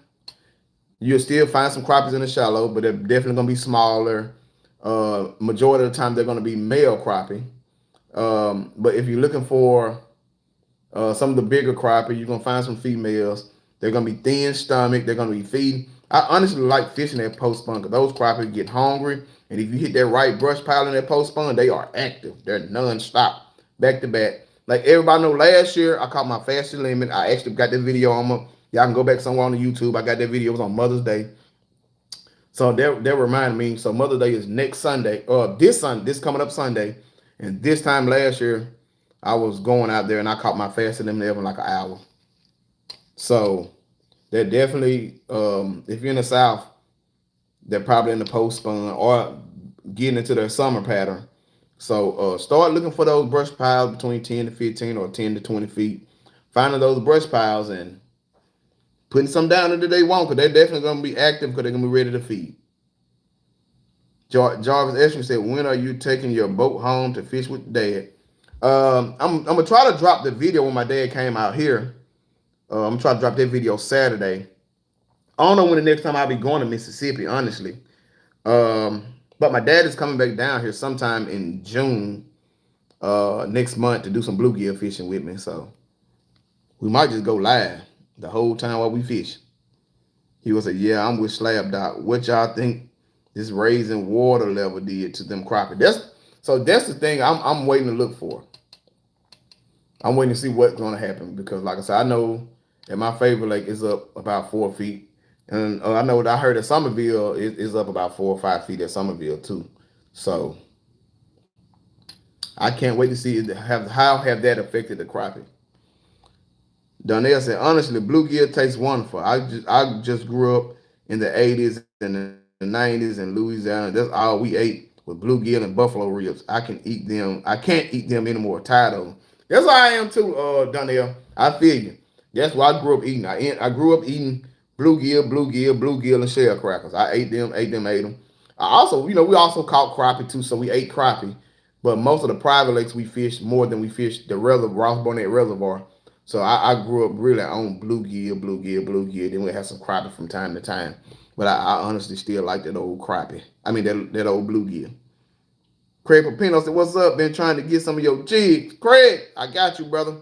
you'll still find some crappies in the shallow, but they're definitely going to be smaller. Majority of the time, they're going to be male crappie. But if you're looking for some of the bigger crappie, you're gonna find some females. They're gonna be thin stomach. They're gonna be feeding. I honestly like fishing at post spawn because those crappie get hungry, and if you hit that right brush pile in that post spawn, they are active. They're non-stop, back to back. Like everybody know, last year I caught my fastest limit. I actually got that video on my. Y'all can go back somewhere on the YouTube. I got that video. It was on Mother's Day. So that reminded me. So Mother's Day is next Sunday, or this coming up Sunday, and this time last year I was going out there and I caught my fastest limit ever in like an hour. So they're definitely, if you're in the South, they're probably in the post spawn or getting into their summer pattern. So start looking for those brush piles between 10 to 15 or 10 to 20 feet. Finding those brush piles and putting some down that they want, because they're definitely going to be active because they're going to be ready to feed. Jarvis Escher said, when are you taking your boat home to fish with Dad? I'm gonna try to drop the video when my dad came out here. I'm gonna try to drop that video Saturday. I don't know when the next time I'll be going to Mississippi, honestly. But my dad is coming back down here sometime in June next month to do some bluegill fishing with me. So we might just go live the whole time while we fish. He was like, yeah, I'm with Slab Doc. What y'all think this raising water level did to them crappie? That's the thing I'm waiting to look for. I'm waiting to see what's going to happen because, like I said, I know that my favorite lake is up about 4 feet. And I know that I heard that Somerville is up about 4 or 5 feet at Somerville, too. So I can't wait to see how have that affected the crappie. Donnell said, honestly, bluegill tastes wonderful. I just grew up in the 80s and the 90s in Louisiana. That's all we ate with bluegill and buffalo ribs. I can't eat them anymore. Tired of them. That's how I am too, Donnell. I feel you. That's what I grew up eating. I grew up eating bluegill, and shell crackers. I ate them. I also, we also caught crappie too, so we ate crappie. But most of the private lakes we fished more than we fished the Ross Barnett Reservoir. So I grew up really on bluegill. Then we had some crappie from time to time. But I honestly still like that old crappie. I mean, that old bluegill. Craig Papino said, what's up? Been trying to get some of your jigs. Craig, I got you, brother.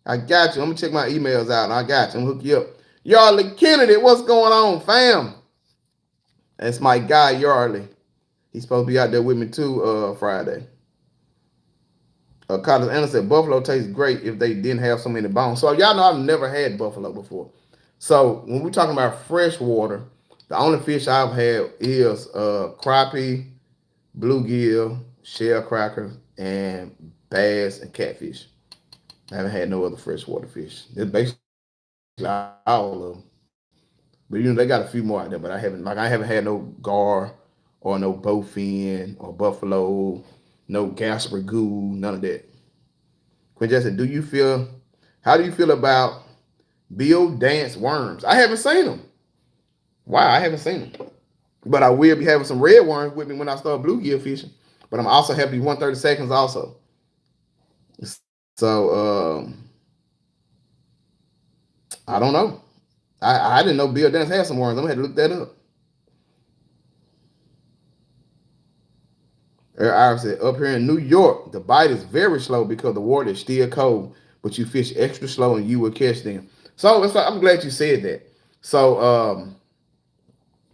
I got you. I'm going to check my emails out, and I got you. I'm going to hook you up. Yardley Kennedy, what's going on, fam? That's my guy, Yardley. He's supposed to be out there with me, too, Friday. Carlos Anderson said, buffalo tastes great if they didn't have so many bones. So y'all know I've never had buffalo before. So when we're talking about fresh water, the only fish I've had is crappie, bluegill, shell cracker, and bass and catfish. I haven't had no other freshwater fish. It's basically all of them. But they got a few more out there, but I haven't had no gar or no bowfin or buffalo, no gasper goo, none of that. Quinn said, how do you feel about Bill Dance worms? I haven't seen them. Wow, I haven't seen them. But I will be having some red worms with me when I start bluegill fishing. But I'm also happy 132nds also. So I don't know. I didn't know Bill Dance had some worms. I'm gonna have to look that up. I said, up here in New York, the bite is very slow because the water is still cold, but you fish extra slow and you will catch them. So I'm glad you said that. So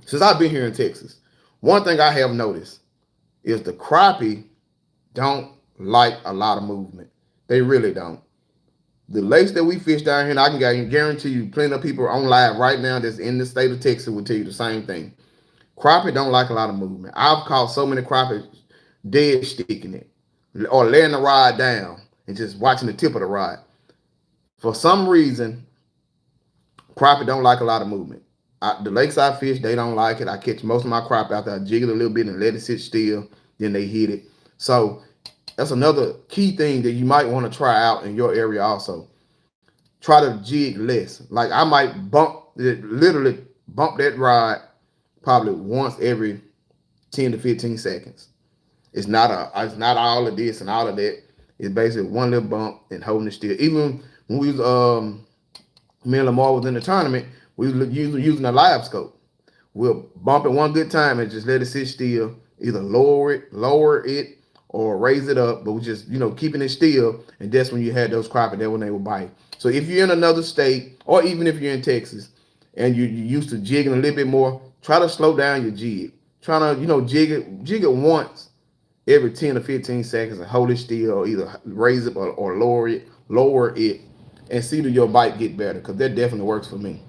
since I've been here in Texas, one thing I have noticed is the crappie don't like a lot of movement. They really don't. The lakes that we fish down here, and I can guarantee you plenty of people on live right now that's in the state of Texas will tell you the same thing. Crappie don't like a lot of movement. I've caught so many crappie dead sticking it or laying the rod down and just watching the tip of the rod. For some reason, crappie don't like a lot of movement. The lakeside fish, they don't like it. I catch most of my crop after I jig it a little bit and let it sit still. Then they hit it. So that's another key thing that you might want to try out in your area also. Try to jig less. Like I might literally bump that rod probably once every 10 to 15 seconds. It's not all of this and all of that. It's basically one little bump and holding it still. Even when we was me and Lamar was in the tournament, we was using a live scope. We'll bump it one good time and just let it sit still. Either lower it, or raise it up. But we just keeping it still, and that's when you had those crappie. That when they would bite. So if you're in another state, or even if you're in Texas, and you're used to jigging a little bit more, try to slow down your jig. Try to jig it once every 10 to 15 seconds and hold it still, or either raise it or lower it, and see do your bite get better, because that definitely works for me.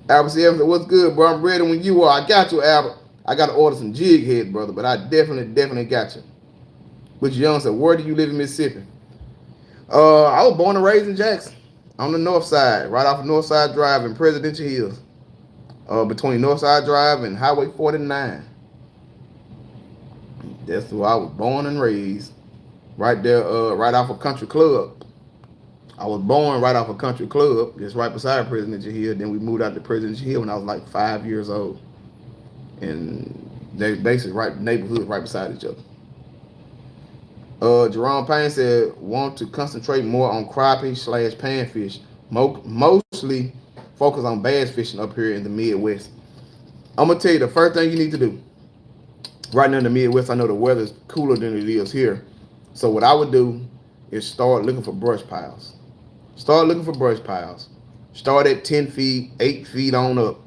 Albert said, what's good, bro? I'm ready when you are. I got you, Albert. I got to order some jig heads, brother, but I definitely got you. But Young said, where do you live in Mississippi? I was born and raised in Jackson, on the north side, right off of Northside Drive in Presidential Hills, between Northside Drive and Highway 49. That's where I was born and raised, right there, right off a country club. I was born right off a country club, just right beside Presidential Hill. Then we moved out to Presidential Hill when I was like 5 years old. And they basically right neighborhood right beside each other. Jerome Payne said, want to concentrate more on crappie / panfish. Mostly focus on bass fishing up here in the Midwest. I'm going to tell you the first thing you need to do. Right now in the Midwest, I know the weather's cooler than it is here. So what I would do is start looking for brush piles. Start looking for brush piles. Start at 10 feet, 8 feet on up.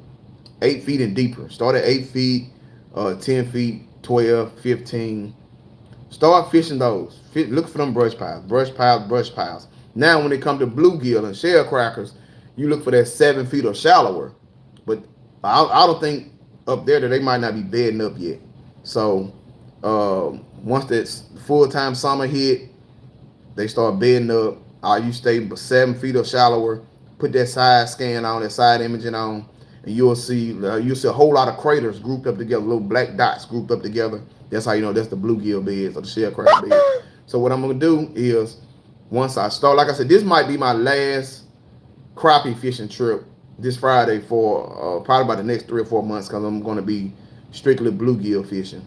8 feet and deeper. Start at 8 feet, 10 feet, 12, 15. Start fishing those. Look for them brush piles. Brush piles. Now when it comes to bluegill and shell crackers, you look for that 7 feet or shallower. But I don't think up there that they might not be bedding up yet. So once that full-time summer hit, they start bedding up. You stay 7 feet or shallower. Put that side scan on, that side imaging on, and you'll see a whole lot of craters grouped up together, little black dots grouped up together. That's how you know that's the bluegill beds or the shell cracker beds. So what I'm gonna do is, once I start, like I said, this might be my last crappie fishing trip this Friday for probably about the next 3 or 4 months, because I'm gonna be strictly bluegill fishing.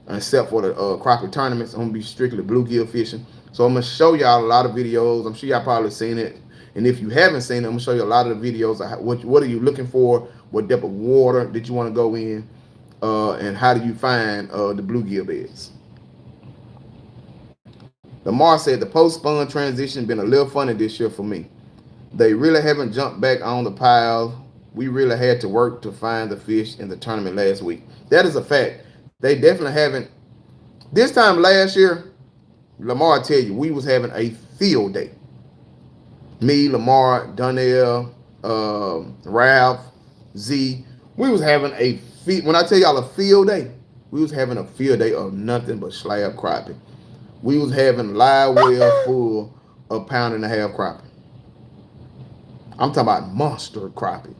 Except for the crappie tournaments, I'm gonna be strictly bluegill fishing. So I'm gonna show y'all a lot of videos. I'm sure y'all probably seen it, and if you haven't seen it, I'm gonna show you a lot of the videos. What are you looking for? What depth of water did you want to go in? And how do you find the bluegill beds? Lamar said the post-spawn transition been a little funny this year for me. They really haven't jumped back on the pile. We really had to work to find the fish in the tournament last week. That is a fact. They definitely haven't. This time last year, Lamar tell you, we was having a field day. Me, Lamar, Donnell, Ralph, Z. We was having a when I tell y'all a field day, we was having a field day of nothing but slab crappie. We was having live well full of 1.5 pound crappie. I'm talking about monster crappie.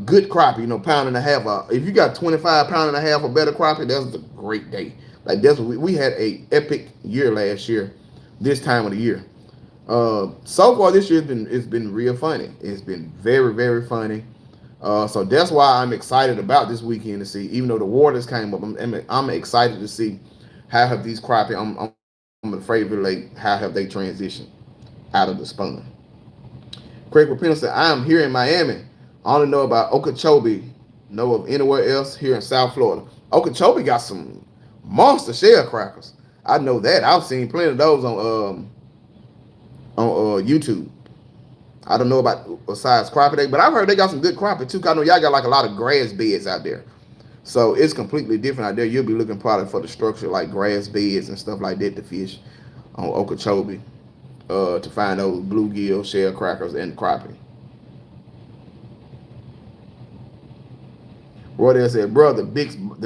Good crappie, 1.5 pound. If you got 25 pound or better crappie, that's a great day. Like that's what we had a epic year last year, this time of the year. So far this year it's been real funny. It's been very, very funny. So that's why I'm excited about this weekend to see, even though the waters came up, I'm excited to see how have these crappie, I'm afraid of like how have they transitioned out of the spawn. Craig Rapino said, I am here in Miami. I only know about Okeechobee, know of anywhere else here in South Florida. Okeechobee got some monster shell crackers. I know that. I've seen plenty of those on YouTube. I don't know about besides crappie day, but I've heard they got some good crappie too. I know y'all got like a lot of grass beds out there. So it's completely different out there. You'll be looking probably for the structure like grass beds and stuff like that to fish on Okeechobee to find those bluegill, shell crackers, and crappie. Roydell said, bro, the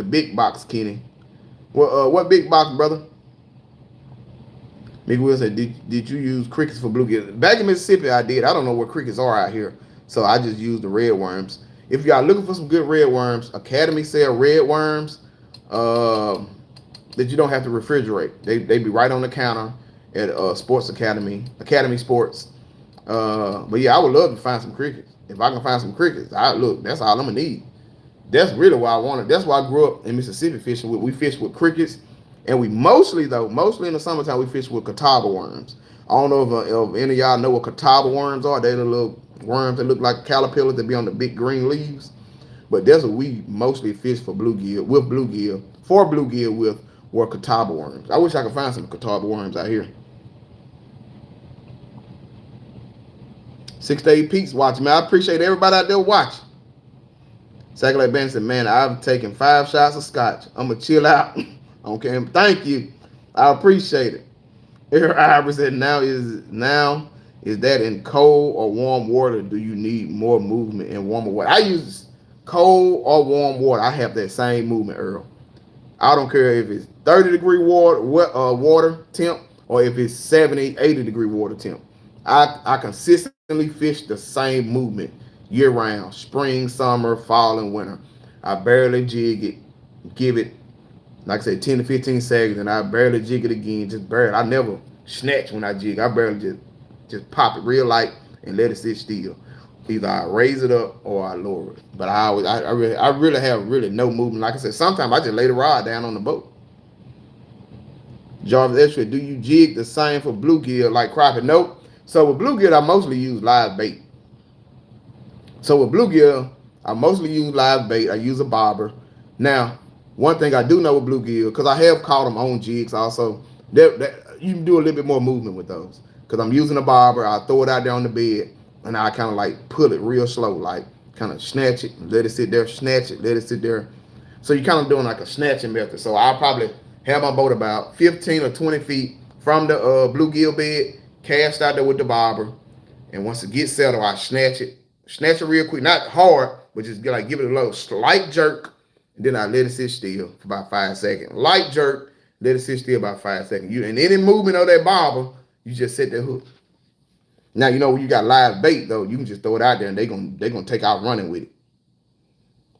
big box, Kenny. Well, what big box, brother? Mick Will said, did you use crickets for bluegill? Back in Mississippi, I did. I don't know where crickets are out here. So I just used the red worms. If y'all looking for some good red worms, Academy sell red worms uh, that you don't have to refrigerate. They be right on the counter at Sports Academy Sports. But yeah, I would love to find some crickets. If I can find some crickets, that's all I'm gonna need. That's really why I wanted. That's why I grew up in Mississippi fishing with. We fish with crickets, and we mostly in the summertime, we fish with catawba worms. I don't know if any of y'all know what catawba worms are. They're the little worms that look like caterpillars that be on the big green leaves. But that's what we mostly fish for bluegill with were catawba worms. I wish I could find some catawba worms out here. 6 to 8 peaks watching, man. I appreciate everybody out there watching. Sackler Ben said, man, I've taken 5 shots of scotch. I'm going to chill out. Okay, thank you. I appreciate it. Eric Ivory said, now is that in cold or warm water? Do you need more movement in warmer water? I use cold or warm water. I have that same movement, Earl. I don't care if it's 30-degree water temp or if it's 70, 80-degree water temp. I consistently fish the same movement year round, spring, summer, fall, and winter. I barely jig it, give it, like I said, 10 to 15 seconds, and I barely jig it again, just barely. I never snatch when I jig. I barely just pop it real light and let it sit still. Either I raise it up or I lower it. But I really have no movement. Like I said, sometimes I just lay the rod down on the boat. Jarvis Extra, do you jig the same for bluegill like crappie? Nope. So with bluegill, I mostly use live bait. So with bluegill, I mostly use live bait. I use a bobber. Now, one thing I do know with bluegill, because I have caught them on jigs also, that you can do a little bit more movement with those. Because I'm using a bobber, I throw it out there on the bed, and I kind of like pull it real slow, like kind of snatch it, let it sit there, snatch it, let it sit there. So you're kind of doing like a snatching method. So I'll probably have my boat about 15 or 20 feet from the bluegill bed, cast out there with the bobber, and once it gets settled, I snatch it real quick, not hard, but just like give it a little slight jerk, and then I let it sit still for about 5 seconds. Light jerk, let it sit still about 5 seconds. And any movement of that bobber, you just set that hook. Now you know when you got live bait though, you can just throw it out there and they're gonna take out running with it.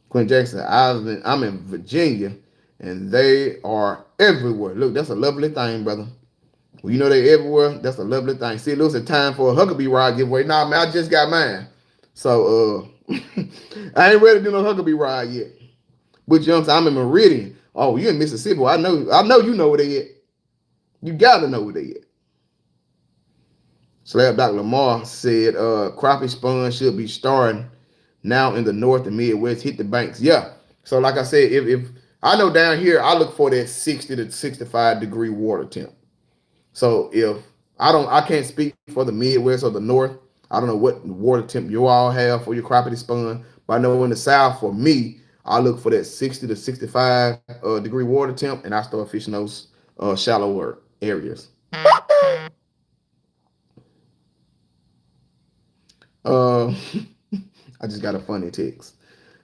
Quinn Jackson, I'm in Virginia, and they are everywhere. Look, that's a lovely thing, brother. Well, you know they're everywhere. That's a lovely thing. See, it looks a time for a Huckabee ride giveaway. Nah, man, I just got mine. So I ain't ready to do no Huckabee ride yet. But you know what I'm saying? I'm in Meridian. Oh, you in Mississippi. Well, I know you know where they at. You gotta know where they at. Slab Dr. Lamar said crappie spawn should be starting now in the north and Midwest. Hit the banks. Yeah. So like I said, if I know down here, I look for that 60 to 65 degree water temp. So if I can't speak for the Midwest or the North. I don't know what water temp you all have for your crappie spawn, but I know in the South, for me, I look for that 60 to 65 degree water temp, and I start fishing those shallower areas. I just got a funny text.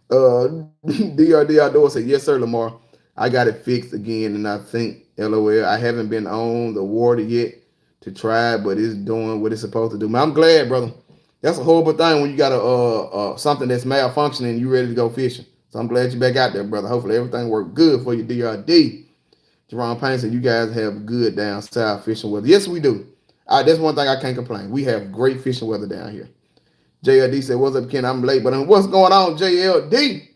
DRD Outdoor said, yes, sir, Lamar. I got it fixed again, and I think, LOL, I haven't been on the water yet to try it, but it's doing what it's supposed to do. Man, I'm glad, brother. That's a horrible thing when you got a something that's malfunctioning and you ready to go fishing. So I'm glad you're back out there, brother. Hopefully everything worked good for you, DRD. Jerome Payne said, you guys have good down south fishing weather. Yes, we do. That's one thing I can't complain. We have great fishing weather down here. JLD said, what's up, Ken? I'm late, but what's going on, JLD?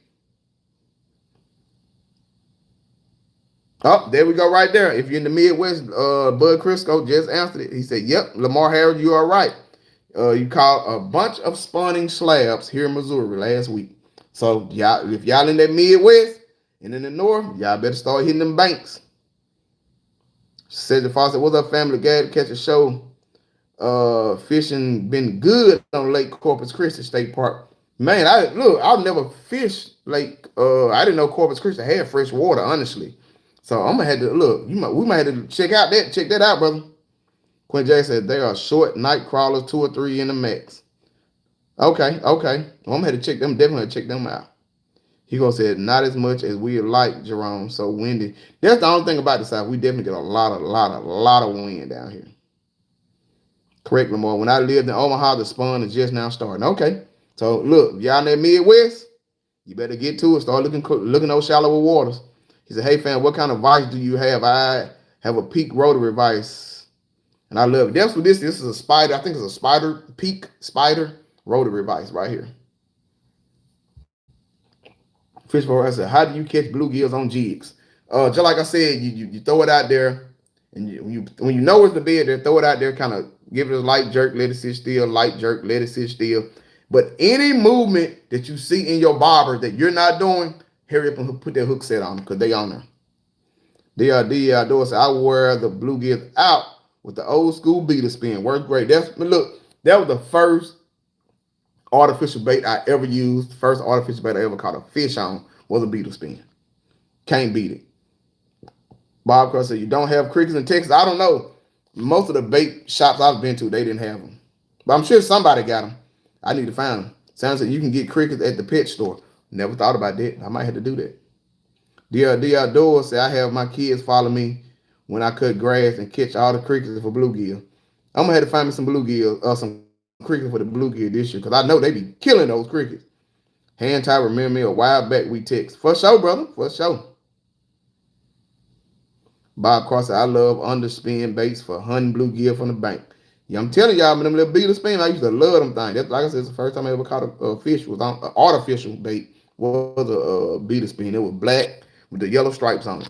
Oh, there we go right there. If you're in the Midwest, Bud Crisco just answered it. He said, yep, Lamar Harris, you are right. You caught a bunch of spawning slabs here in Missouri last week. So y'all, if y'all in that Midwest and in the North, y'all better start hitting them banks. Cedric Fawcett, what's up, family? Glad to catch a show. Fishing been good on Lake Corpus Christi State Park. Man, I've never fished Lake. I didn't know Corpus Christi had fresh water, honestly. So I'm gonna have to look. We might have to check that out, brother. Quinn Jackson said they are short night crawlers, 2 or 3 in the max. Okay. Well, I'm gonna have to check them. Definitely check them out. He gonna say not as much as we like, Jerome. So windy. That's the only thing about the South. We definitely get a lot of wind down here. Correct, Lamar. When I lived in Omaha, the spawn is just now starting. Okay. So look, y'all in that Midwest, You better get to it. Start looking those shallower waters. He said, hey, fam, what kind of vice do you have? I have a peak rotary vice. And I love it. That's what this is. This is a spider. I think it's a spider, peak spider rotary vice right here. Fish for I said, how do you catch bluegills on jigs? Just like I said, you throw it out there, and when you know it's the bed there, throw it out there, kind of give it a light jerk, let it sit still, light jerk, let it sit still. But any movement that you see in your bobber that you're not doing, hurry up and put that hook set on them because they on there. The outdoors, I wear the bluegill out with the old school beater spin. Worked great. Look, that was the first artificial bait I ever used. First artificial bait I ever caught a fish on was a beetle spin. Can't beat it. Bob Cross said, you don't have crickets in Texas? I don't know. Most of the bait shops I've been to, they didn't have them. But I'm sure somebody got them. I need to find them. Sounds like you can get crickets at the pet store. Never thought about that. I might have to do that. The outdoors say I have my kids follow me when I cut grass and catch all the crickets for bluegill. I'm gonna have to find me some bluegill, some crickets for the bluegill this year, because I know they be killing those crickets. Hand tie, remember me a while back we text. For sure, brother. For sure. Bob Cross said, I love underspin baits for hunting bluegill from the bank. Yeah, I'm telling y'all, them little beetle spin, I used to love them things. That's, like I said, it's the first time I ever caught a fish was on an artificial bait. Was a beetle spin. It was black with the yellow stripes on it.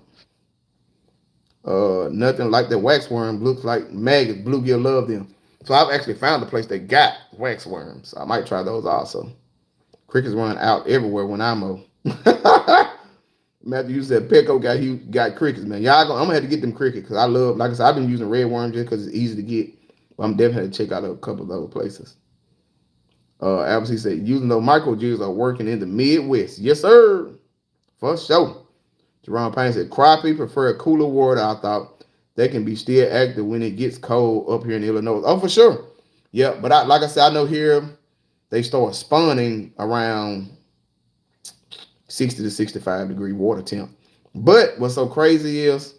Nothing like that wax worm. Looks like maggots. Bluegill love them. So I've actually found a place that got wax worms. I might try those also. Crickets run out everywhere when I mow. Matthew, you said Petco got crickets, man. I'm gonna have to get them crickets because I love, like I said, I've been using red worms just because it's easy to get. But I'm definitely going to check out a couple of those places. Albert said, using those micro jigs are working in the Midwest. Yes, sir. For sure. Jerome Payne said, Crappie prefer cooler water. I thought they can be still active when it gets cold up here in Illinois. Oh, for sure. Yeah, but like I said, I know here they start spawning around 60 to 65 degree water temp. But what's so crazy is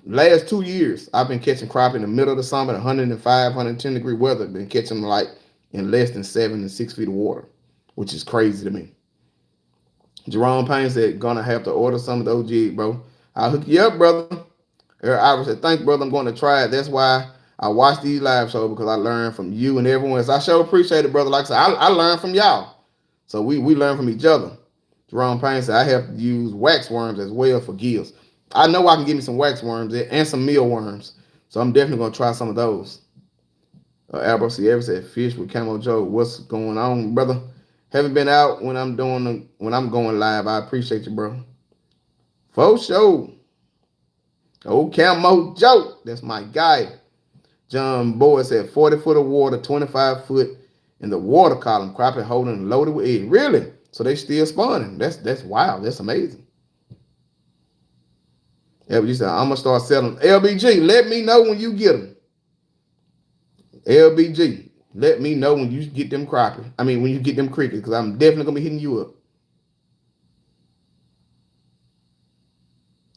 last 2 years, I've been catching crappie in the middle of the summer, 105, 110 degree weather. Been catching them like in less than 7 to 6 feet of water, which is crazy to me. Jerome Payne said, gonna have to order some of those jigs, bro. I'll hook you up, brother. Ira said, thanks, brother. I'm going to try it. That's why I watch these live shows, because I learn from you and everyone else. I sure appreciate it, brother. Like I said, I learn from y'all. So we learn from each other. Jerome Payne said, I have to use wax worms as well for gills. I know I can get me some wax worms and some mealworms. So I'm definitely going to try some of those. Albert Sierra said, fish with Camo Joe. What's going on, brother? Haven't been out when I'm going live. I appreciate you, bro. For sure. Oh, Camo Joe. That's my guy. John Boyd said 40 foot of water, 25 foot in the water column. Crappie holding loaded with egg. Really? So they still spawning. That's wild. That's amazing. LBG said, I'm going to start selling. LBG, let me know when you get them. LBG, let me know when you get them crappie. I mean, when you get them crickets, because I'm definitely going to be hitting you up.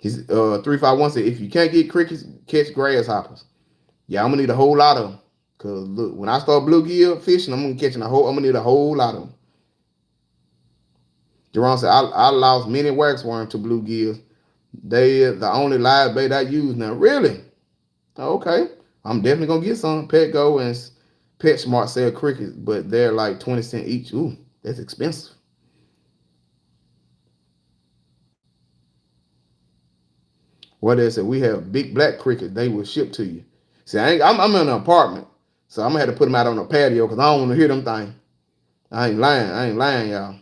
He's 351 said, if you can't get crickets, catch grasshoppers. Yeah, I'm going to need a whole lot of them. Because look, when I start bluegill fishing, I'm going to need a whole lot of them. Jerome said, I lost many waxworms to bluegills. They are the only live bait I use now. Really? Okay. I'm definitely going to get some. Petco and PetSmart sell crickets, but they're like 20 cents each. Ooh, that's expensive. What they said, we have big black crickets. They will ship to you. See, I'm in an apartment, so I'm going to have to put them out on the patio because I don't want to hear them things. I ain't lying, y'all.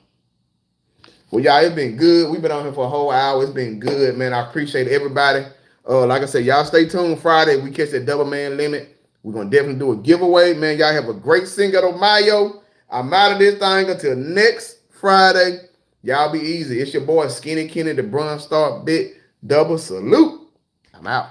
Well, y'all, it's been good. We've been on here for a whole hour. It's been good, man. I appreciate everybody. Like I said, y'all stay tuned. Friday, we catch that double man limit. We're going to definitely do a giveaway. Man, y'all have a great Cinco de Mayo. I'm out of this thing until next Friday. Y'all be easy. It's your boy, Skinny Kenny, the Bronze Star Big Double Salute. I'm out.